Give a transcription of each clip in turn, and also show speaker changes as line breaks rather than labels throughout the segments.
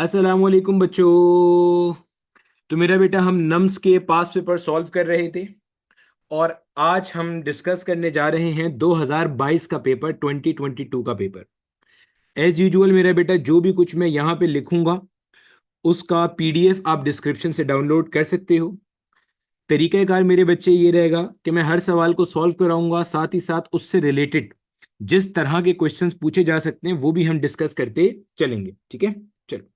अस्सलाम वालेकुम बच्चों। तो मेरा बेटा हम नम्स के पास पेपर सॉल्व कर रहे थे और आज हम डिस्कस करने जा रहे हैं 2022 का पेपर 2022 का पेपर। एज यूजुअल मेरा बेटा जो भी कुछ मैं यहाँ पे लिखूंगा उसका पीडीएफ आप डिस्क्रिप्शन से डाउनलोड कर सकते हो। तरीकाकार मेरे बच्चे ये रहेगा कि मैं हर सवाल को सॉल्व कराऊंगा, साथ ही साथ उससे रिलेटेड जिस तरह के क्वेश्चंस पूछे जा सकते हैं वो भी हम डिस्कस करते चलेंगे। ठीक है, चलो।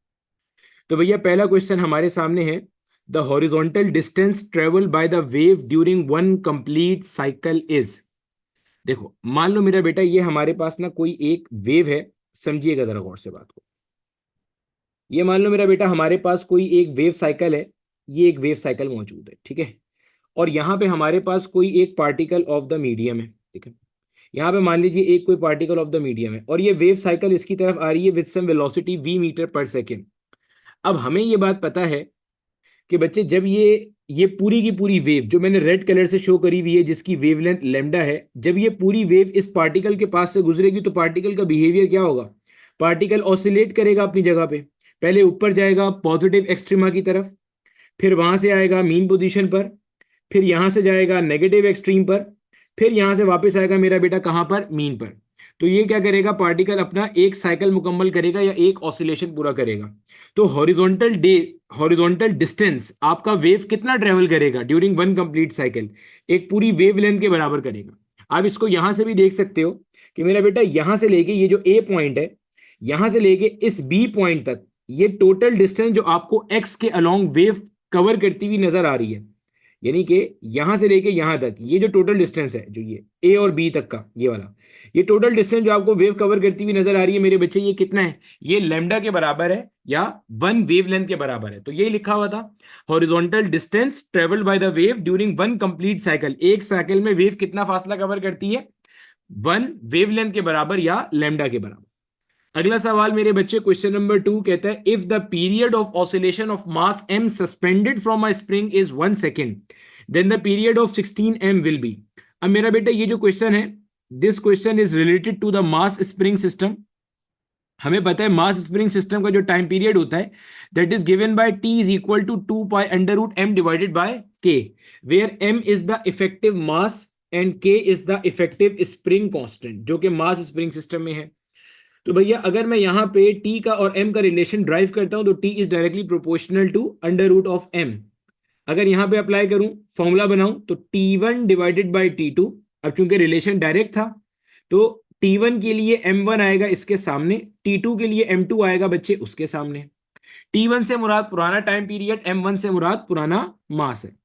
तो भैया पहला क्वेश्चन हमारे सामने है, the horizontal distance travel by the wave during one complete cycle is. देखो मान लो मेरा बेटा ये हमारे पास ना कोई एक वेव है। समझिएगा जरा गौर से बात को। ये मान लो मेरा बेटा हमारे पास कोई एक वेव साइकिल है। ये एक वेव साइकिल मौजूद है, ठीक है। और यहाँ पे हमारे पास कोई एक पार्टिकल ऑफ द मीडियम है, ठीक है। यहाँ पे मान लीजिए एक कोई पार्टिकल ऑफ द मीडियम है और ये वेव साइकिल इसकी तरफ आ रही है with some velocity v metre per second. अब हमें ये बात पता है कि बच्चे जब ये पूरी की पूरी वेव जो मैंने रेड कलर से शो करी हुई है जिसकी वेवलेंथ लैम्डा है, जब ये पूरी वेव इस पार्टिकल के पास से गुजरेगी तो पार्टिकल का बिहेवियर क्या होगा? पार्टिकल ऑसिलेट करेगा अपनी जगह पे। पहले ऊपर जाएगा पॉजिटिव एक्सट्रीमा की तरफ, फिर वहां से आएगा मीन पोजीशन पर, फिर यहां से जाएगा नेगेटिव एक्सट्रीम पर, फिर यहां से वापस आएगा मेरा बेटा कहां पर? मीन पर। तो ये क्या करेगा? पार्टिकल अपना एक साइकिल मुकम्मल करेगा या एक ऑसिलेशन पूरा करेगा। तो हॉरिजॉन्टल डिस्टेंस आपका वेव कितना ट्रेवल करेगा ड्यूरिंग वन कंप्लीट साइकिल? एक पूरी वेव लेंथ के बराबर करेगा। आप इसको यहां से भी देख सकते हो कि मेरा बेटा यहां से लेके ये जो ए पॉइंट है, यहां से लेके इस बी पॉइंट तक, ये टोटल डिस्टेंस जो आपको एक्स के अलोंग वेव कवर करती हुई नजर आ रही है, यानी कि यहां से लेके यहां तक ये जो टोटल डिस्टेंस है, जो ये ए और बी तक का ये वाला, ये टोटल डिस्टेंस जो आपको वेव कवर करती हुई नजर आ रही है मेरे बच्चे, ये कितना है? ये लैम्डा के बराबर है या वन वेवलेंथ के बराबर है। तो यही लिखा हुआ था, horizontal distance travelled by the wave during one complete cycle. एक साइकिल में वेव कितना फासला कवर करती है? वन वेवलेंथ के बराबर या लैम्डा के बराबर। अगला सवाल मेरे बच्चे, क्वेश्चन नंबर 2 कहता है, if the period of oscillation of mass m suspended from a spring is 1 second, then the period of 16m will be. अब मेरा बेटा ये जो क्वेश्चन है, this question is related to the mass spring system. हमें पता है मास spring system का जो टाइम पीरियड होता है that is given by t is equal to 2 pi under root m divided by k, where m is the effective mass and k is the effective spring constant जो कि मास spring system में है। तो भैया अगर मैं यहां पे t का और m का रिलेशन ड्राइव करता हूं तो t is directly proportional to under root of m। अगर यहां पे अप्लाई करूं, फॉर्मूला बनाऊं, तो t1 डिवाइडेड बाई t2। अब चूंकि रिलेशन डायरेक्ट था तो t1 के लिए m1 आएगा इसके सामने, t2 के लिए m2 आएगा बच्चे उसके सामने। t1 से मुराद पुराना टाइम पीरियड, m1 से मुराद पुराना मास है।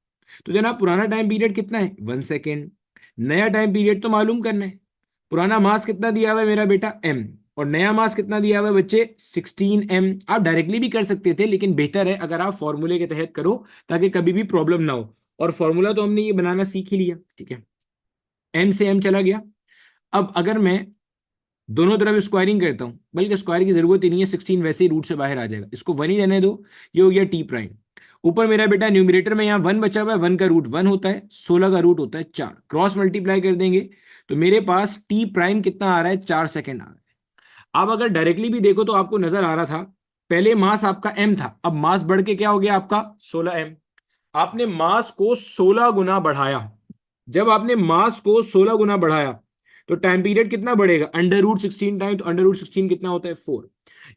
तो जनाब पुराना टाइम पीरियड कितना है? 1 सेकेंड। नया टाइम पीरियड तो मालूम करना है। पुराना मास कितना दिया हुआ है मेरा बेटा? m। और नया मास कितना दिया हुआ है बच्चे? 16m। आप डायरेक्टली भी कर सकते थे लेकिन बेहतर है अगर आप फॉर्मूले के तहत करो ताकि कभी भी प्रॉब्लम ना हो। और फॉर्मूला तो हमने ये बनाना सीख ही लिया, ठीक है। m से m चला गया। अब अगर मैं दोनों तरफ स्क्वायरिंग करता हूं, बल्कि स्क्वायर की जरूरत ही नहीं है, 16 वैसे ही रूट से बाहर आ जाएगा, इसको वन ही रहने दो। ये हो गया टी प्राइम। ऊपर मेरा बेटा न्यूमरेटर में यहाँ वन बचा हुआ है, वन का रूट वन होता है, 16 का रूट होता है 4, क्रॉस मल्टीप्लाई कर देंगे तो मेरे पास टी प्राइम कितना आ रहा है? 4 सेकेंड आ रहा है। अब अगर डायरेक्टली भी देखो तो आपको नजर आ रहा था, पहले मास आपका m था, अब मास बढ़ के क्या हो गया आपका? 16m। आपने मास को 16 गुना बढ़ाया। जब आपने मास को 16 गुना बढ़ाया तो टाइम पीरियड कितना बढ़ेगा? अंडर रूट 16 टाइम, तो अंडर रूट 16 कितना होता है? 4।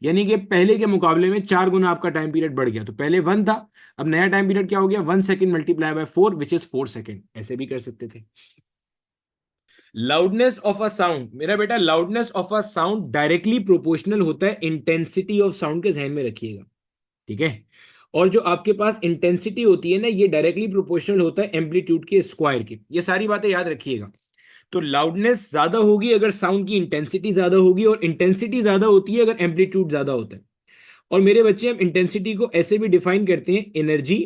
यानी कि पहले के मुकाबले में 4 गुना आपका टाइम पीरियड बढ़ गया। तो पहले 1 था, अब नया टाइम पीरियड क्या हो गया? 1 second multiply by 4 which is 4 second. ऐसे भी कर सकते थे। लाउडनेस ऑफ अ साउंड, मेरा बेटा loudness of a sound directly proportional होता है इंटेंसिटी ऑफ साउंड के, ध्यान में रखिएगा, ठीक है। और जो आपके पास इंटेंसिटी होती है ना, ये डायरेक्टली प्रोपोर्शनल होता है एम्पलीट्यूड के स्क्वायर के। ये सारी बातें याद रखिएगा। तो लाउडनेस ज्यादा होगी अगर साउंड की इंटेंसिटी ज्यादा होगी, और इंटेंसिटी ज्यादा होती है अगर एम्पलीट्यूड ज्यादा होता है। और मेरे बच्चे हम इंटेंसिटी को ऐसे भी डिफाइन करते हैं, energy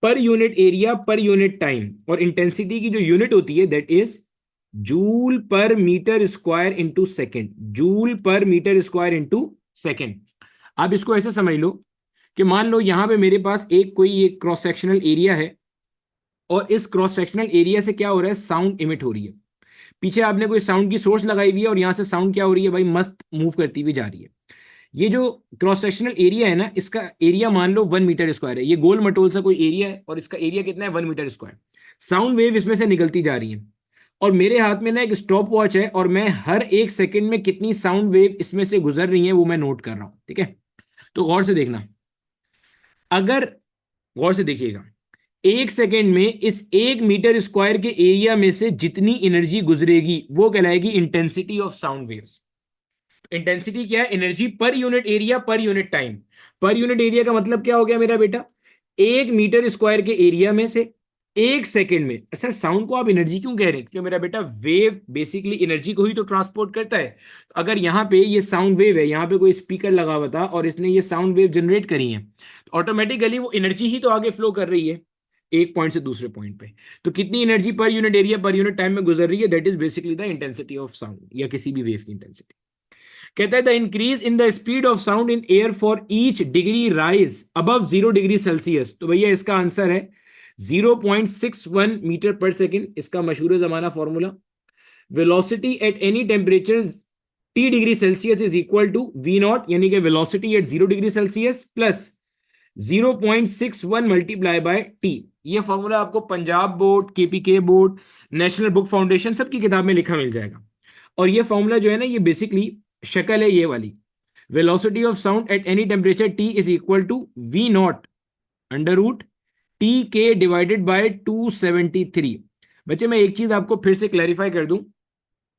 per unit area per unit time. और इंटेंसिटी की जो यूनिट होती है that is joule per metre square into second, joule per metre square into second. आप इसको ऐसे समझ लो कि मान लो यहां पे मेरे पास एक कोई एक क्रॉस सेक्शनल एरिया है और इस क्रॉस सेक्शनल एरिया से क्या हो रहा है? साउंड इमिट हो रही है। पीछे आपने कोई साउंड की सोर्स लगाई हुई है और यहां से साउंड क्या हो रही है भाई? मस्त मूव करती हुई जा रही है। ये जो क्रॉस सेक्शनल एरिया है ना, इसका एरिया मान लो 1 मीटर स्क्वायर है, ये गोल मटोल सा कोई एरिया है और इसका एरिया कितना है 1 मीटर स्क्वायर। साउंड वेव इसमें से निकलती जा रही है और मेरे हाथ में ना एक स्टॉप वॉच है और मैं हर 1 सेकंड में कितनी साउंड वेव इसमें से गुजर रही है वो मैं नोट कर रहा हूं, ठीक है। तो गौर से देखना, अगर गौर से देखिएगा, 1 सेकंड में इस 1 मीटर स्क्वायर के एरिया में से जितनी एनर्जी गुजरेगी वो कहलाएगी intensity of sound waves. Intensity क्या है? Energy per unit area per unit time. Per unit area का मतलब क्या हो गया मेरा बेटा? 1 मीटर स्क्वायर के एरिया में से 1 सेकेंड में। सर साउंड को आप एनर्जी क्यों कह रहे हैं? क्योंकि मेरा बेटा वेव बेसिकली एनर्जी को ही तो ट्रांसपोर्ट करता है। अगर यहाँ पे ये साउंड वेव है, यहाँ पे कोई स्पीकर लगा हुआ था और इसने ये साउंड वेव जनरेट करी है, तो ऑटोमेटिकली वो एनर्जी ही तो आगे फ्लो कर रही है एक पॉइंट से दूसरे पॉइंट पे। तो कितनी energy per unit area per unit time में गुजर रही है, that is basically the intensity of sound या किसी भी वेव की इंटेंसिटी। कहता है the increase in the speed of sound in air for each degree rise above 0 degree Celsius. तो भैया इसका आंसर है 0.61 मीटर पर सेकेंड, इसका मशहूर जमाना formula. Velocity at any temperature T degree Celsius is equal to V nought, यानी कि velocity at 0 degree Celsius plus 0.61 multiply by T. ये फॉर्मूला आपको Punjab board, KPK board, National Book Foundation सबकी किताब में लिखा मिल जाएगा। और ये फॉर्मूला जो है ना, ये बेसिकली शक्ल है ये वाली, velocity of sound at any temperature T is equal to V nought under root T के डिवाइडेड बाय 273। बच्चे मैं एक चीज आपको फिर से क्लैरिफाई कर दूं,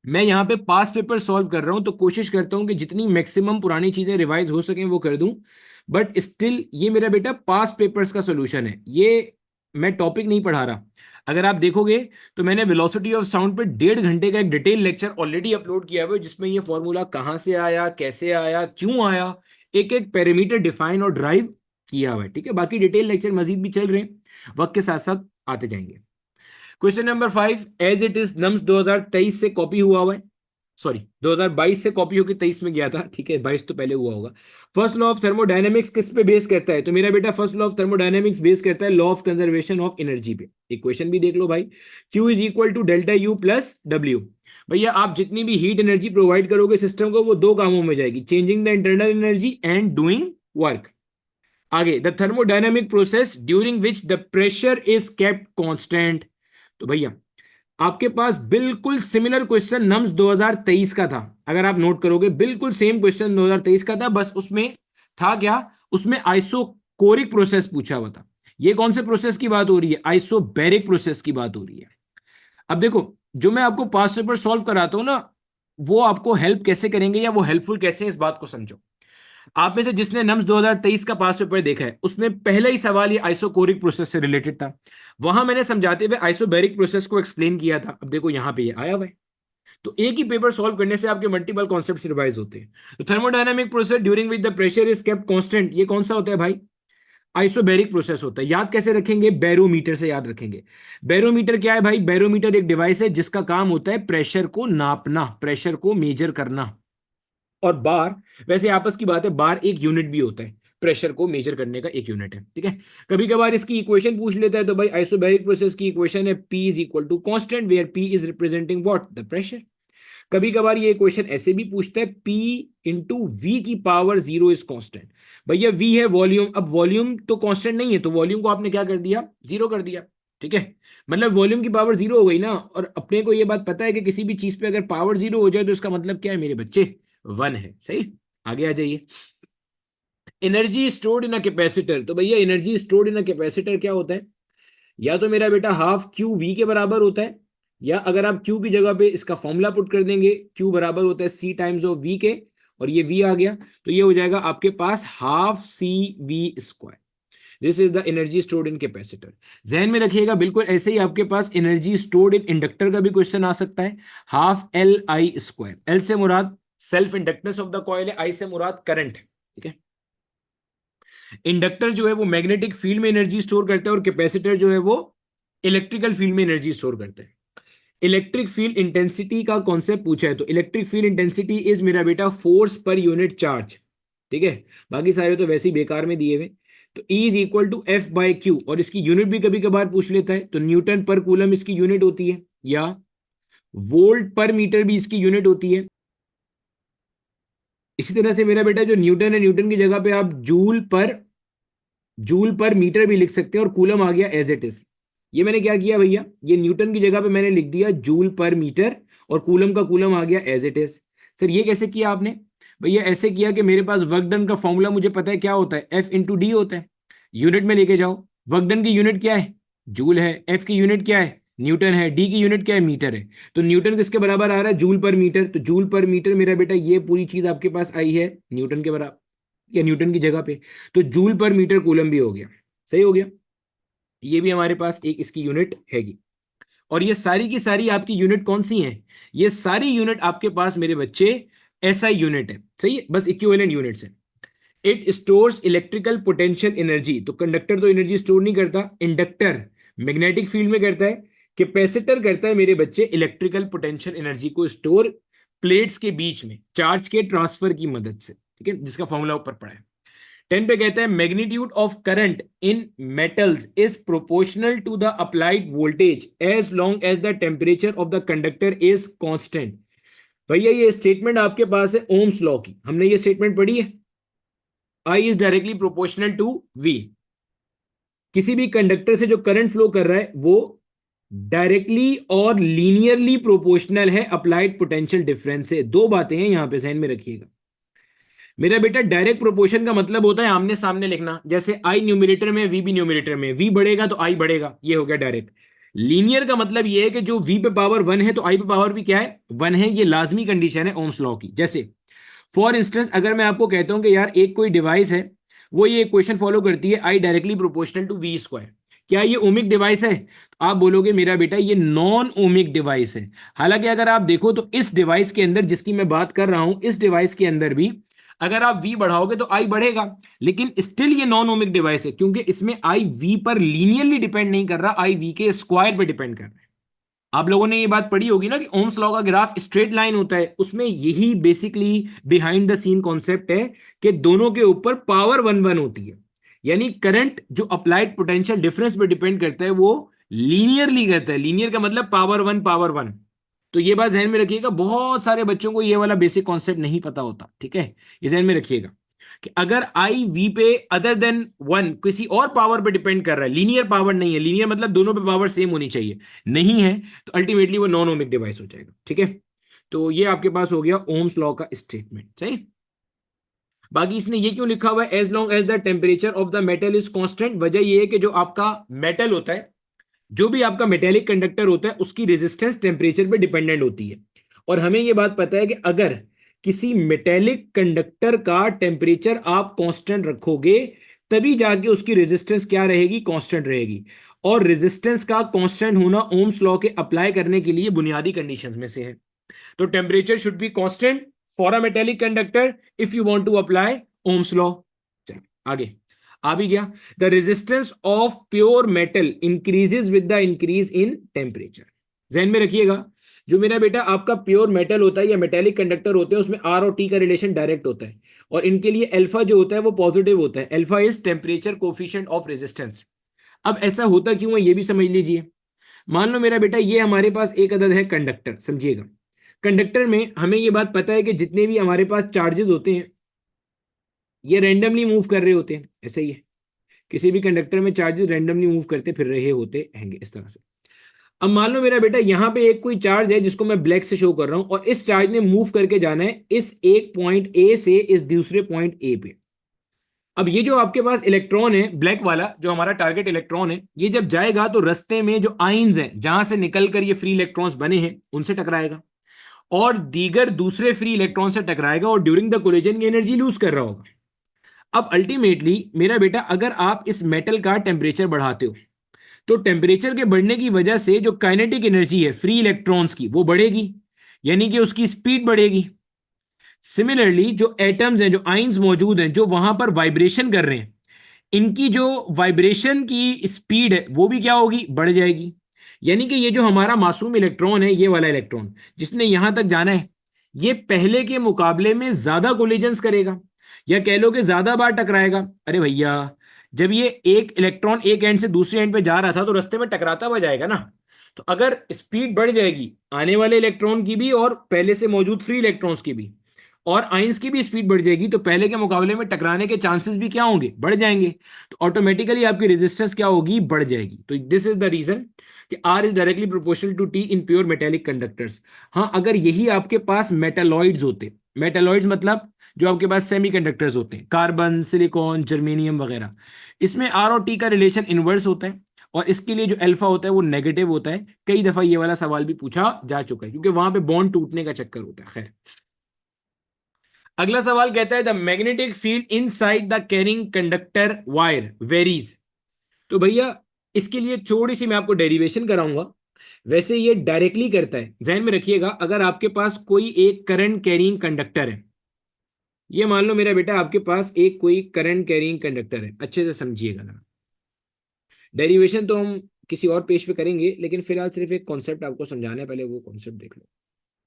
मैं यहां पे पास पेपर सॉल्व कर रहा हूं तो कोशिश करता हूं कि जितनी मैक्सिमम पुरानी चीजें रिवाइज हो सकें वो कर दूं, बट स्टिल ये मेरा बेटा पास पेपर्स का सॉल्यूशन है, ये मैं टॉपिक नहीं पढ़ा रहा। अगर आप देखोगे तो मैंने वेलोसिटी ऑफ साउंड पे 1.5 घंटे का एक डिटेल लेक्चर ऑलरेडी अपलोड किया हुआ है, जिसमें ये फॉर्मूला कहां से आया, कैसे आया, क्यों आया, एक एक पैरामीटर डिफाइन और ड्राइव किया हुआ है, ठीक है। बाकी डिटेल लेक्चर मजीद भी चल रहे हैं, वक्त के साथ साथ आते जाएंगे। Question number 5, as it is NUMS 2023 से कॉपी हुआ है, सॉरी 2022 से कॉपी होकर 23 में गया था, ठीक है, 22 तो पहले हुआ होगा। फर्स्ट लॉ ऑफ थर्मोडायनेमिक्स किस पे बेस करता है? तो मेरा बेटा first law of thermodynamics base करता है law of conservation of energy पे। इक्वेशन भी देख लो भाई, Q is equal to delta U plus W. भैया आप जितनी भी हीट एनर्जी प्रोवाइड करोगे सिस्टम को, वो दो कामों में जाएगी, changing the internal energy and doing work. आगे, the thermodynamic process during which the pressure is kept constant. तो भैया आपके पास बिल्कुल सिमिलर क्वेश्चन नम्स 2023 का था, अगर आप नोट करोगे बिल्कुल सेम क्वेश्चन 2023 का था, बस उसमें था क्या, उसमें आइसोकोरिक प्रोसेस पूछा हुआ था। ये कौन से प्रोसेस की बात हो रही है? आइसोबैरिक प्रोसेस की बात हो रही है। अब देखो, जो मैं आपको पास्ट पेपर सॉल्व कराता हूं ना, वो आपको हेल्प कैसे करेंगे या वो हेल्पफुल कैसे है, इस बात को समझो। आप में से जिसने नम्स 2023 का पास पेपर देखा है, उसमें पहला ही सवाल ये आइसोकोरिक प्रोसेस से रिलेटेड था। वहां मैंने समझाते हुए आइसोबैरिक प्रोसेस को एक्सप्लेन किया था। अब देखो यहां पे ये आया हुआ है, तो एक ही पेपर सॉल्व करने से आपके मल्टीपल कॉन्सेप्ट्स रिवाइज होते हैं। तो thermodynamic process during which the pressure is kept constant, ये कौन सा होता है भाई? आइसोबैरिक प्रोसेस होता है। याद कैसे रखेंगे? बैरोमीटर से याद रखेंगे। बैरोमीटर क्या है भाई? बैरोमीटर एक डिवाइस है जिसका काम होता है प्रेशर को नापना, प्रेशर को मेजर करना। और बार, वैसे आपस की बात है, बार एक यूनिट भी होता है, प्रेशर को मेजर करने का एक यूनिट है, ठीक है। कभी कभार इसकी इक्वेशन पूछ लेता है, तो भाई आइसोबैरिक प्रोसेस की इक्वेशन है P is equal to constant where P is representing what? The pressure. कभी कभार ये इक्वेशन ऐसे भी पूछता है P इंटू वी की पावर 0 इज कॉन्स्टेंट। भैया V है वॉल्यूम, अब वॉल्यूम तो कॉन्स्टेंट नहीं है, तो वॉल्यूम को आपने क्या कर दिया? 0 कर दिया, ठीक है। मतलब वॉल्यूम की पावर 0 हो गई ना, और अपने को ये बात पता है कि किसी भी चीज पे अगर पावर 0 हो जाए तो इसका मतलब क्या है मेरे बच्चे? 1 है, सही। आगे आ जाइए। Energy stored in a capacitor, तो भैया energy stored in a capacitor क्या होता है? या तो मेरा बेटा हाफ क्यू वी के बराबर होता है, या अगर आप क्यू की जगह पे इसका फॉर्मूला पुट कर देंगे, क्यू बराबर होता है सी टाइम्स ऑफ वी के, और ये वी आ गया, तो ये हो जाएगा आपके पास half C V square. This is the energy stored in capacitor. जहन में रखिएगा, बिल्कुल ऐसे ही आपके पास एनर्जी स्टोर्ड इन इंडक्टर का भी क्वेश्चन आ सकता है। Half L I square, L से मुराद self inductance of the coil है, आई से मुराद करंट है, ठीक है। इंडक्टर जो है वो मैग्नेटिक फील्ड में एनर्जी स्टोर करता है, और कैपेसिटर जो है वो इलेक्ट्रिकल फील्ड में एनर्जी स्टोर करता है। इलेक्ट्रिक फील्ड इंटेंसिटी का कॉन्सेप्ट पूछा है, तो इलेक्ट्रिक फील्ड इंटेंसिटी इज मेरा बेटा फोर्स पर यूनिट चार्ज, ठीक है। बाकी सारे तो वैसे ही बेकार में दिए हुए। तो E is equal to F by Q, और इसकी यूनिट भी कभी कभार पूछ लेता है, तो न्यूटन पर कूलम इसकी यूनिट होती है, या वोल्ट पर मीटर भी इसकी यूनिट होती है। इसी तरह से मेरा बेटा जो न्यूटन है, न्यूटन की जगह पे आप जूल पर मीटर भी लिख सकते हैं, और कूलम आ गया एज इट इज। ये मैंने क्या किया भैया, ये न्यूटन की जगह पे मैंने लिख दिया जूल पर मीटर, और कूलम का कूलम आ गया एज इट इज। सर ये कैसे किया आपने? भैया ऐसे किया कि मेरे पास वर्क डन का फॉर्मूला मुझे पता है क्या होता है, एफ इंटू डी होता है। यूनिट में लेके जाओ, वर्क डन की यूनिट क्या है, जूल है। एफ की यूनिट क्या है, न्यूटन है। डी की यूनिट क्या है, मीटर है। तो न्यूटन किसके बराबर आ रहा है, जूल पर मीटर। तो जूल पर मीटर मेरा बेटा ये पूरी चीज आपके पास आई है न्यूटन के बराबर, या न्यूटन की जगह पे। तो जूल पर मीटर कूलम भी हो गया, सही हो गया। ये भी हमारे पास एक इसकी यूनिट हैगी। और ये सारी की सारी आपकी यूनिट कौन सी हैं, ये सारी यूनिट आपके पास मेरे बच्चे एसआई यूनिट है, सही है, बस इक्विवेलेंट यूनिट्स है। It stores electrical potential energy, तो कंडक्टर तो एनर्जी स्टोर नहीं करता, इंडक्टर मैग्नेटिक फील्ड में करता है, कैपेसिटर करता है मेरे बच्चे इलेक्ट्रिकल पोटेंशियल एनर्जी को स्टोर प्लेट्स के बीच में चार्ज के ट्रांसफर की मदद से, ठीक है, जिसका फॉर्मूला ऊपर पड़ा है। 10 पे कहता है magnitude of current in metals is proportional to the applied voltage as long as the temperature of the conductor is constant. भैया ये स्टेटमेंट आपके पास है ओम्स लॉ की, हमने ये स्टेटमेंट पढ़ी है, I is directly proportional to V. किसी भी कंडक्टर से जो करंट फ्लो कर रहा है वो डायरेक्टली और लीनियरली प्रोपोर्शनल है अप्लाइड पोटेंशियल डिफरेंस से। दो बातें हैं यहां पे ध्यान में रखिएगा मेरा बेटा। डायरेक्ट प्रोपोर्शन का मतलब होता है आमने सामने लिखना, जैसे आई न्यूमरेटर में वी भी न्यूमरेटर में, वी बढ़ेगा तो आई बढ़ेगा, ये हो गया डायरेक्ट। लीनियर का मतलब ये है कि जो वी पे पावर वन है तो आई पे पावर भी क्या है, वन है। ये लाजमी कंडीशन है ओम्स लॉ की। जैसे फॉर इंस्टेंस अगर मैं आपको कहता हूं कि यार एक कोई डिवाइस है, वो ये इक्वेशन फॉलो करती है I directly proportional to V square, क्या ये ओमिक डिवाइस है? तो आप बोलोगे मेरा बेटा ये नॉन ओमिक डिवाइस है। हालांकि अगर आप देखो तो इस डिवाइस के अंदर जिसकी मैं बात कर रहा हूं, इस डिवाइस के अंदर भी अगर आप v बढ़ाओगे तो i बढ़ेगा, लेकिन स्टिल ये नॉन ओमिक डिवाइस है, क्योंकि इसमें i v पर लीनियरली डिपेंड नहीं कर रहा, i v के स्क्वायर पर डिपेंड कर रहा है। आप लोगों ने ये बात पढ़ी होगी ना कि ओम्स लॉ का ग्राफ स्ट्रेट लाइन होता है, उसमें यही basically behind the scene concept है कि दोनों के ऊपर पावर वन वन होती है। यानी करंट जो अप्लाइड पोटेंशियल डिफरेंस पे डिपेंड करता है वो लीनियरली करता है। लीनियर का मतलब पावर वन पावर वन। तो ये बात ध्यान में रखिएगा, बहुत सारे बच्चों को ये वाला बेसिक कॉन्सेप्ट नहीं पता होता, ठीक है, ये ध्यान में रखिएगा कि अगर आई वी पे अदर देन वन किसी और पावर पे डिपेंड कर रहा है, लीनियर पावर नहीं है, लीनियर मतलब दोनों पे पावर सेम होनी चाहिए, नहीं है तो अल्टीमेटली वो नॉन ओमिक डिवाइस हो जाएगा, ठीक है। तो ये आपके पास हो गया ओम्स लॉ का स्टेटमेंट, सही। बाकी इसने ये क्यों लिखा हुआ है as long as the temperature of the metal is constant, वजह ये है कि जो आपका मेटल होता है, जो भी आपका मेटेलिक कंडक्टर होता है उसकी रेजिस्टेंस टेम्परेचर पे डिपेंडेंट होती है। और हमें यह बात पता है कि अगर किसी मेटेलिक कंडक्टर का टेम्परेचर आप कांस्टेंट रखोगे तभी जाके उसकी रेजिस्टेंस क्या रहेगी, कांस्टेंट रहेगी। और रेजिस्टेंस का कांस्टेंट होना ओम्स लॉ के अप्लाई करने के लिए बुनियादी कंडीशंस में से है। तो temperature should be constant for a metallic conductor if you want to apply Ohm's law. चलो आगे आ भी गया। The resistance of pure metal increases with the increase in temperature. ध्यान में रखिएगा जो मेरा बेटा आपका प्योर मेटल होता है या मेटेलिक कंडक्टर होते हैं उसमें आर और टी का रिलेशन डायरेक्ट होता है, और इनके लिए अल्फा जो होता है वो पॉजिटिव होता है। Alpha is temperature coefficient of resistance. अब ऐसा होता क्यों है ये भी समझ लीजिए। मान लो मेरा बेटा ये हमारे पास एक अदद है कंडक्टर, समझिएगा। कंडक्टर में हमें ये बात पता है कि जितने भी हमारे पास चार्जेस होते हैं ये रैंडमली मूव कर रहे होते हैं, ऐसे ही है, किसी भी कंडक्टर में चार्जेस रैंडमली मूव करते फिर रहे होते हैंगे इस तरह से। अब मान लो मेरा बेटा यहां पे एक कोई चार्ज है जिसको मैं ब्लैक से शो कर रहा हूं, और इस चार्ज ने मूव करके जाना है इस एक पॉइंट ए से इस दूसरे पॉइंट ए पे। अब ये जो आपके पास इलेक्ट्रॉन है ब्लैक वाला जो हमारा टारगेट इलेक्ट्रॉन है, ये जब जाएगा तो रास्ते में जो आइंस हैं जहां से निकलकर ये फ्री इलेक्ट्रॉन्स बने हैं उनसे टकराएगा, और दीगर दूसरे फ्री इलेक्ट्रॉन से टकराएगा, और ड्यूरिंग द कोलिजन की एनर्जी लूज कर रहा होगा। अब अल्टीमेटली मेरा बेटा अगर आप इस मेटल का टेम्परेचर बढ़ाते हो तो टेम्परेचर के बढ़ने की वजह से जो काइनेटिक एनर्जी है फ्री इलेक्ट्रॉन्स की वो बढ़ेगी, यानी कि उसकी स्पीड बढ़ेगी। सिमिलरली जो एटम्स हैं, जो आइंस मौजूद हैं जो वहां पर वाइब्रेशन कर रहे हैं, इनकी जो वाइब्रेशन की स्पीड है वो भी क्या होगी, बढ़ जाएगी। यानी कि ये जो हमारा मासूम इलेक्ट्रॉन है, ये वाला इलेक्ट्रॉन जिसने यहां तक जाना है, ये पहले के मुकाबले में ज्यादा कोलिजन्स करेगा, या कह लो कि ज्यादा बार टकराएगा। अरे भैया जब ये एक इलेक्ट्रॉन एक एंड से दूसरे एंड पे जा रहा था तो रास्ते में टकराता हुआ जाएगा ना। तो अगर स्पीड बढ़ जाएगी आने वाले इलेक्ट्रॉन की भी और पहले से मौजूद फ्री इलेक्ट्रॉन्स की भी, और आइंस की भी स्पीड बढ़ जाएगी, तो पहले के मुकाबले में टकराने के चांसेस भी क्या होंगे, बढ़ जाएंगे। तो ऑटोमेटिकली आपकी रेजिस्टेंस क्या होगी, बढ़ जाएगी। तो दिस इज द रीजन कि R is directly proportional to T in pure metallic conductors. हाँ, अगर यही आपके पास मेटालॉइड्स होते, मेटालॉइड्स मतलब जो आपके पास सेमीकंडक्टर्स होते हैं, कार्बन, सिलिकॉन, जर्मेनियम वगैरह, इसमें आर और टी का रिलेशन इनवर्स होता है, और इसके लिए जो अल्फा होता है वो नेगेटिव होता है। कई दफा ये वाला सवाल भी पूछा जा चुका है, क्योंकि वहां पे बॉन्ड टूटने का चक्कर होता है। खैर, अगला सवाल कहता है the magnetic field inside the carrying conductor wire varies. तो भैया इसके लिए थोड़ी सी मैं आपको डेरिवेशन कराऊंगा। वैसे ये डायरेक्टली करता है, ध्यान में रखिएगा। अगर आपके पास कोई एक करंट कैरिंग कंडक्टर है, ये मान लो मेरा बेटा आपके पास एक कोई करंट कैरिंग कंडक्टर है, अच्छे से समझिएगा जरा। डेरिवेशन तो हम किसी और पेज पे करेंगे, लेकिन फिलहाल सिर्फ एक कॉन्सेप्ट आपको समझाना है, पहले वो कॉन्सेप्ट देख लो।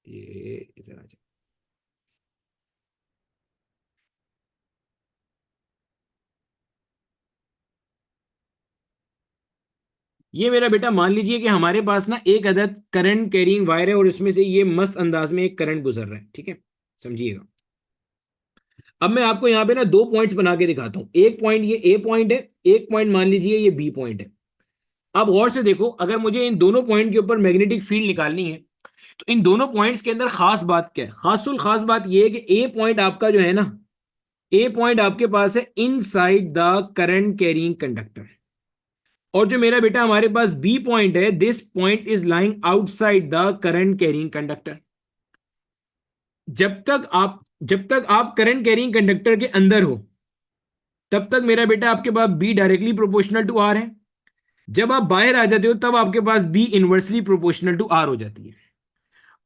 ये इधर आ जाए। ये मेरा बेटा मान लीजिए कि हमारे पास ना एक अदद करंट कैरिंग वायर है, और इसमें से ये मस्त अंदाज में एक करंट गुजर रहा है, ठीक है, समझिएगा। अब मैं आपको यहां पे ना दो पॉइंट्स बना के दिखाता हूं। एक पॉइंट ये ए पॉइंट है, एक पॉइंट मान लीजिए ये बी पॉइंट है। अब गौर से देखो, अगर मुझे इन दोनों पॉइंट के ऊपर मैग्नेटिक फील्ड निकालनी है, तो इन दोनों पॉइंट्स के अंदर खास बात क्या है, खासुल खास बात यह है कि ए पॉइंट आपका जो है ना, ए पॉइंट आपके पास है inside the current carrying conductor, और जो मेरा बेटा हमारे पास बी पॉइंट है, this point is lying outside the current carrying conductor. जब तक आप करंट कैरिंग कंडक्टर के अंदर हो, तब तक मेरा बेटा आपके पास B directly proportional to R है। जब आप बाहर आ जाते हो, तब आपके पास B inversely proportional to R हो जाती है।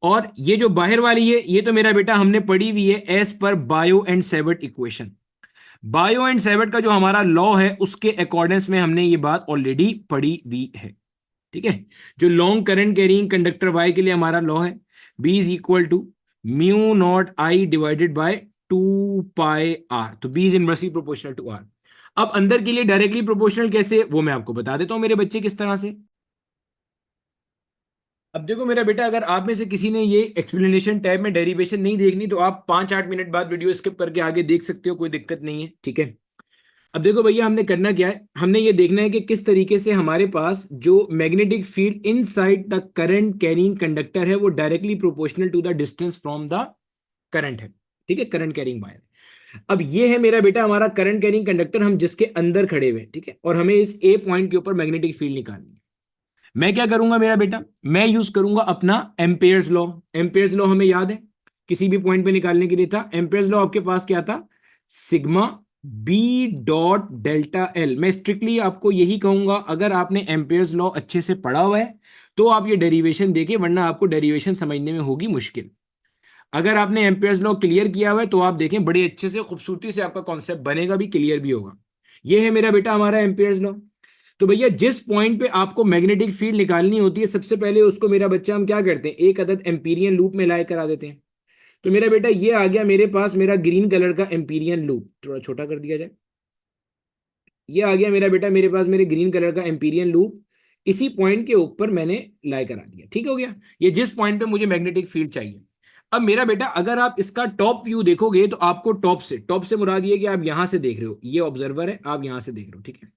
और ये जो बाहर वाली है, ये तो मेरा बेटा हमने पढ़ी हुई है as per Biot and Savart equation. Biot and Savart का जो हमारा लॉ है, उसके अकॉर्डेंस में हमने ये बात ऑलरेडी पढ़ी हुई है, ठीक है। जो long current carrying conductor wire के लिए हमारा लॉ है, B is equal to mu not I divided by 2 pi R. तो B is inversely proportional to R. अब अंदर के लिए डायरेक्टली प्रोपोर्शनल कैसे, वो मैं आपको बता देता हूं मेरे बच्चे, किस तरह से। अब देखो मेरा बेटा, अगर आप में से किसी ने ये एक्सप्लेनेशन टैब में डेरिवेशन नहीं देखनी, तो आप 5-8 मिनट बाद वीडियो स्किप करके आगे देख सकते हो, कोई दिक्कत नहीं है, ठीक है। अब देखो भैया, हमने करना क्या है, हमने ये देखना है कि किस तरीके से हमारे पास जो magnetic field inside the current carrying conductor है, वो directly proportional to the distance from the current है, ठीक है, करंट कैरिंग वायर। अब ये है मेरा बेटा हमारा करंट कैरिंग कंडक्टर, हम जिसके अंदर खड़े हुए हैं, ठीक है, और हमें इस ए पॉइंट के ऊपर मैग्नेटिक फील्ड निकालनी है। मैं क्या करूंगा मेरा बेटा, मैं यूज करूंगा अपना एम्पेयर्स लॉ। एम्पेयर्स लॉ हमें याद है, किसी भी पॉइंट पे निकालने के लिए था। एम्पेयर्स लॉ आपके पास क्या था, sigma B dot delta L. मैं स्ट्रिक्टली आपको यही कहूंगा, अगर आपने एम्पेयर्स लॉ अच्छे से पढ़ा हुआ है तो आप ये डेरिवेशन देखें, वरना आपको डेरिवेशन समझने में होगी मुश्किल। अगर आपने एम्पेयर्स लॉ क्लियर किया हुआ है, तो आप देखें बड़े अच्छे से खूबसूरती से आपका कॉन्सेप्ट बनेगा भी, क्लियर भी होगा। ये है मेरा बेटा हमारा एम्पेयर्स लॉ। तो भैया जिस पॉइंट पे आपको मैग्नेटिक फील्ड निकालनी होती है, सबसे पहले उसको मेरा बच्चा हम क्या करते हैं, एक अदद एम्पीरियन लूप में लाए करा देते हैं। तो मेरा बेटा ये आ गया मेरे पास मेरा ग्रीन कलर का एम्पीरियन लूप, थोड़ा छोटा कर दिया जाए। ये आ गया मेरा बेटा मेरे पास मेरे ग्रीन कलर का एम्पीरियन लूप, इसी पॉइंट के ऊपर मैंने लाए करा दिया, ठीक हो गया। ये जिस पॉइंट पे मुझे मैग्नेटिक फील्ड चाहिए। अब मेरा बेटा अगर आप इसका टॉप व्यू देखोगे, तो आपको टॉप से मुराद ये कि आप यहां से देख रहे हो, ये ऑब्जर्वर है, आप यहां से देख रहे हो, ठीक है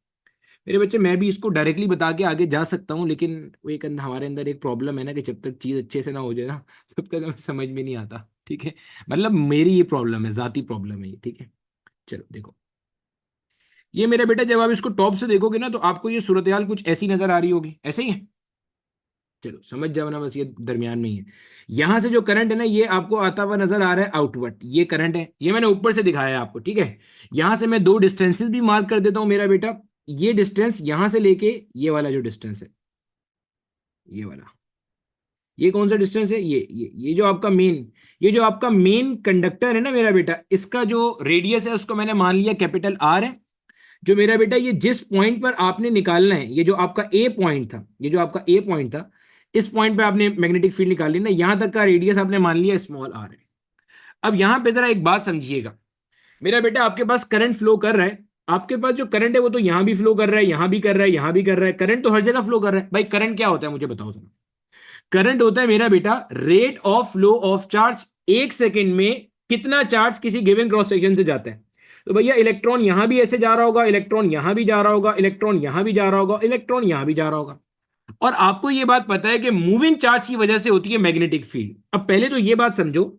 मेरे बच्चे। मैं भी इसको डायरेक्टली बता के आगे जा सकता हूँ, लेकिन वो एक हमारे अंदर एक प्रॉब्लम है ना, कि जब तक चीज अच्छे से ना हो जाए ना, तब तक हमें समझ में नहीं आता, ठीक है। मतलब मेरी ये प्रॉब्लम है, जाती प्रॉब्लम है ये, ठीक है। चलो देखो, ये मेरा बेटा जब आप इसको टॉप से देखोगे ना, तो आपको ये सूरत हाल कुछ ऐसी नजर आ रही होगी, ऐसे ही है। चलो समझ जाओ ना, बस ये दरमियान में ही है। यहां से जो करंट है ना, ये आपको आता हुआ नजर आ रहा है आउटवर्ड, ये करंट है, ये मैंने ऊपर से दिखाया है आपको, ठीक है। यहां से मैं दो डिस्टेंसेस भी मार्क कर देता हूं मेरा बेटा। ये डिस्टेंस यहां से लेके ये वाला जो डिस्टेंस है, ये वाला, ये कौन सा डिस्टेंस है, ये जो आपका मेन, ये जो आपका मेन कंडक्टर है ना मेरा बेटा, इसका जो रेडियस है उसको मैंने मान लिया कैपिटल आर है। जो मेरा बेटा ये जिस पॉइंट पर आपने निकालना है, ये जो आपका ए पॉइंट था, ये जो आपका ए पॉइंट था, इस पॉइंट पे आपने मैग्नेटिक फील्ड निकाल ली ना, यहां तक का रेडियस आपने मान लिया स्मॉल आर है। अब यहां पे जरा एक बात समझिएगा मेरा बेटा, आपके पास करंट फ्लो कर रहा है, आपके पास जो करंट है वो तो यहां भी फ्लो कर रहा है, यहां भी कर रहा है, यहां भी कर रहा है, करंट तो हर जगह फ्लो कर रहा है। भाई करंट क्या होता है मुझे बताओ जरा। करंट होता है मेरा बेटा rate of flow of charge, 1 second में कितना चार्ज किसी गिवन क्रॉस सेक्शन से जाता है। तो भैया इलेक्ट्रॉन यहां भी ऐसे जा रहा होगा, इलेक्ट्रॉन यहां भी जा रहा होगा, इलेक्ट्रॉन यहां भी जा रहा होगा, इलेक्ट्रॉन यहां भी जा रहा होगा। और आपको यह बात पता है कि मूविंग चार्ज की वजह से होती है मैग्नेटिक फील्ड। अब पहले तो यह बात समझो,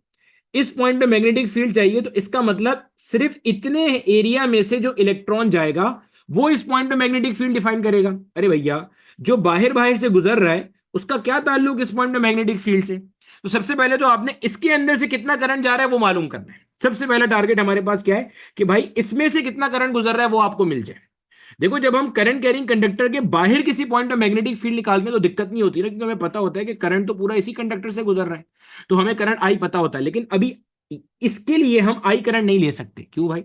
इस पॉइंट पे मैग्नेटिक फील्ड चाहिए, तो इसका मतलब सिर्फ इतने एरिया में से जो इलेक्ट्रॉन जाएगा वो इस पॉइंट पे मैग्नेटिक फील्ड डिफाइन करेगा। अरे भैया, जो बाहर बाहर से गुजर रहा है उसका क्या ताल्लुक इस पॉइंट पे मैग्नेटिक फील्ड से? तो सबसे पहले तो आपने इसके अंदर से कितना करंट जा रहा है वो मालूम करना है। सबसे पहला टारगेट हमारे पास क्या है कि भाई इसमें से कितना करंट गुजर रहा है वो आपको मिल जाए। देखो, जब हम करंट कैरिंग कंडक्टर के बाहर किसी पॉइंट पे मैग्नेटिक फील्ड निकालते हैं तो दिक्कत नहीं होती ना, क्योंकि हमें पता होता है कि करंट तो पूरा इसी कंडक्टर से गुजर रहा है, तो हमें करंट आई पता होता है। लेकिन अभी इसके लिए हम आई करंट नहीं ले सकते। क्यों भाई?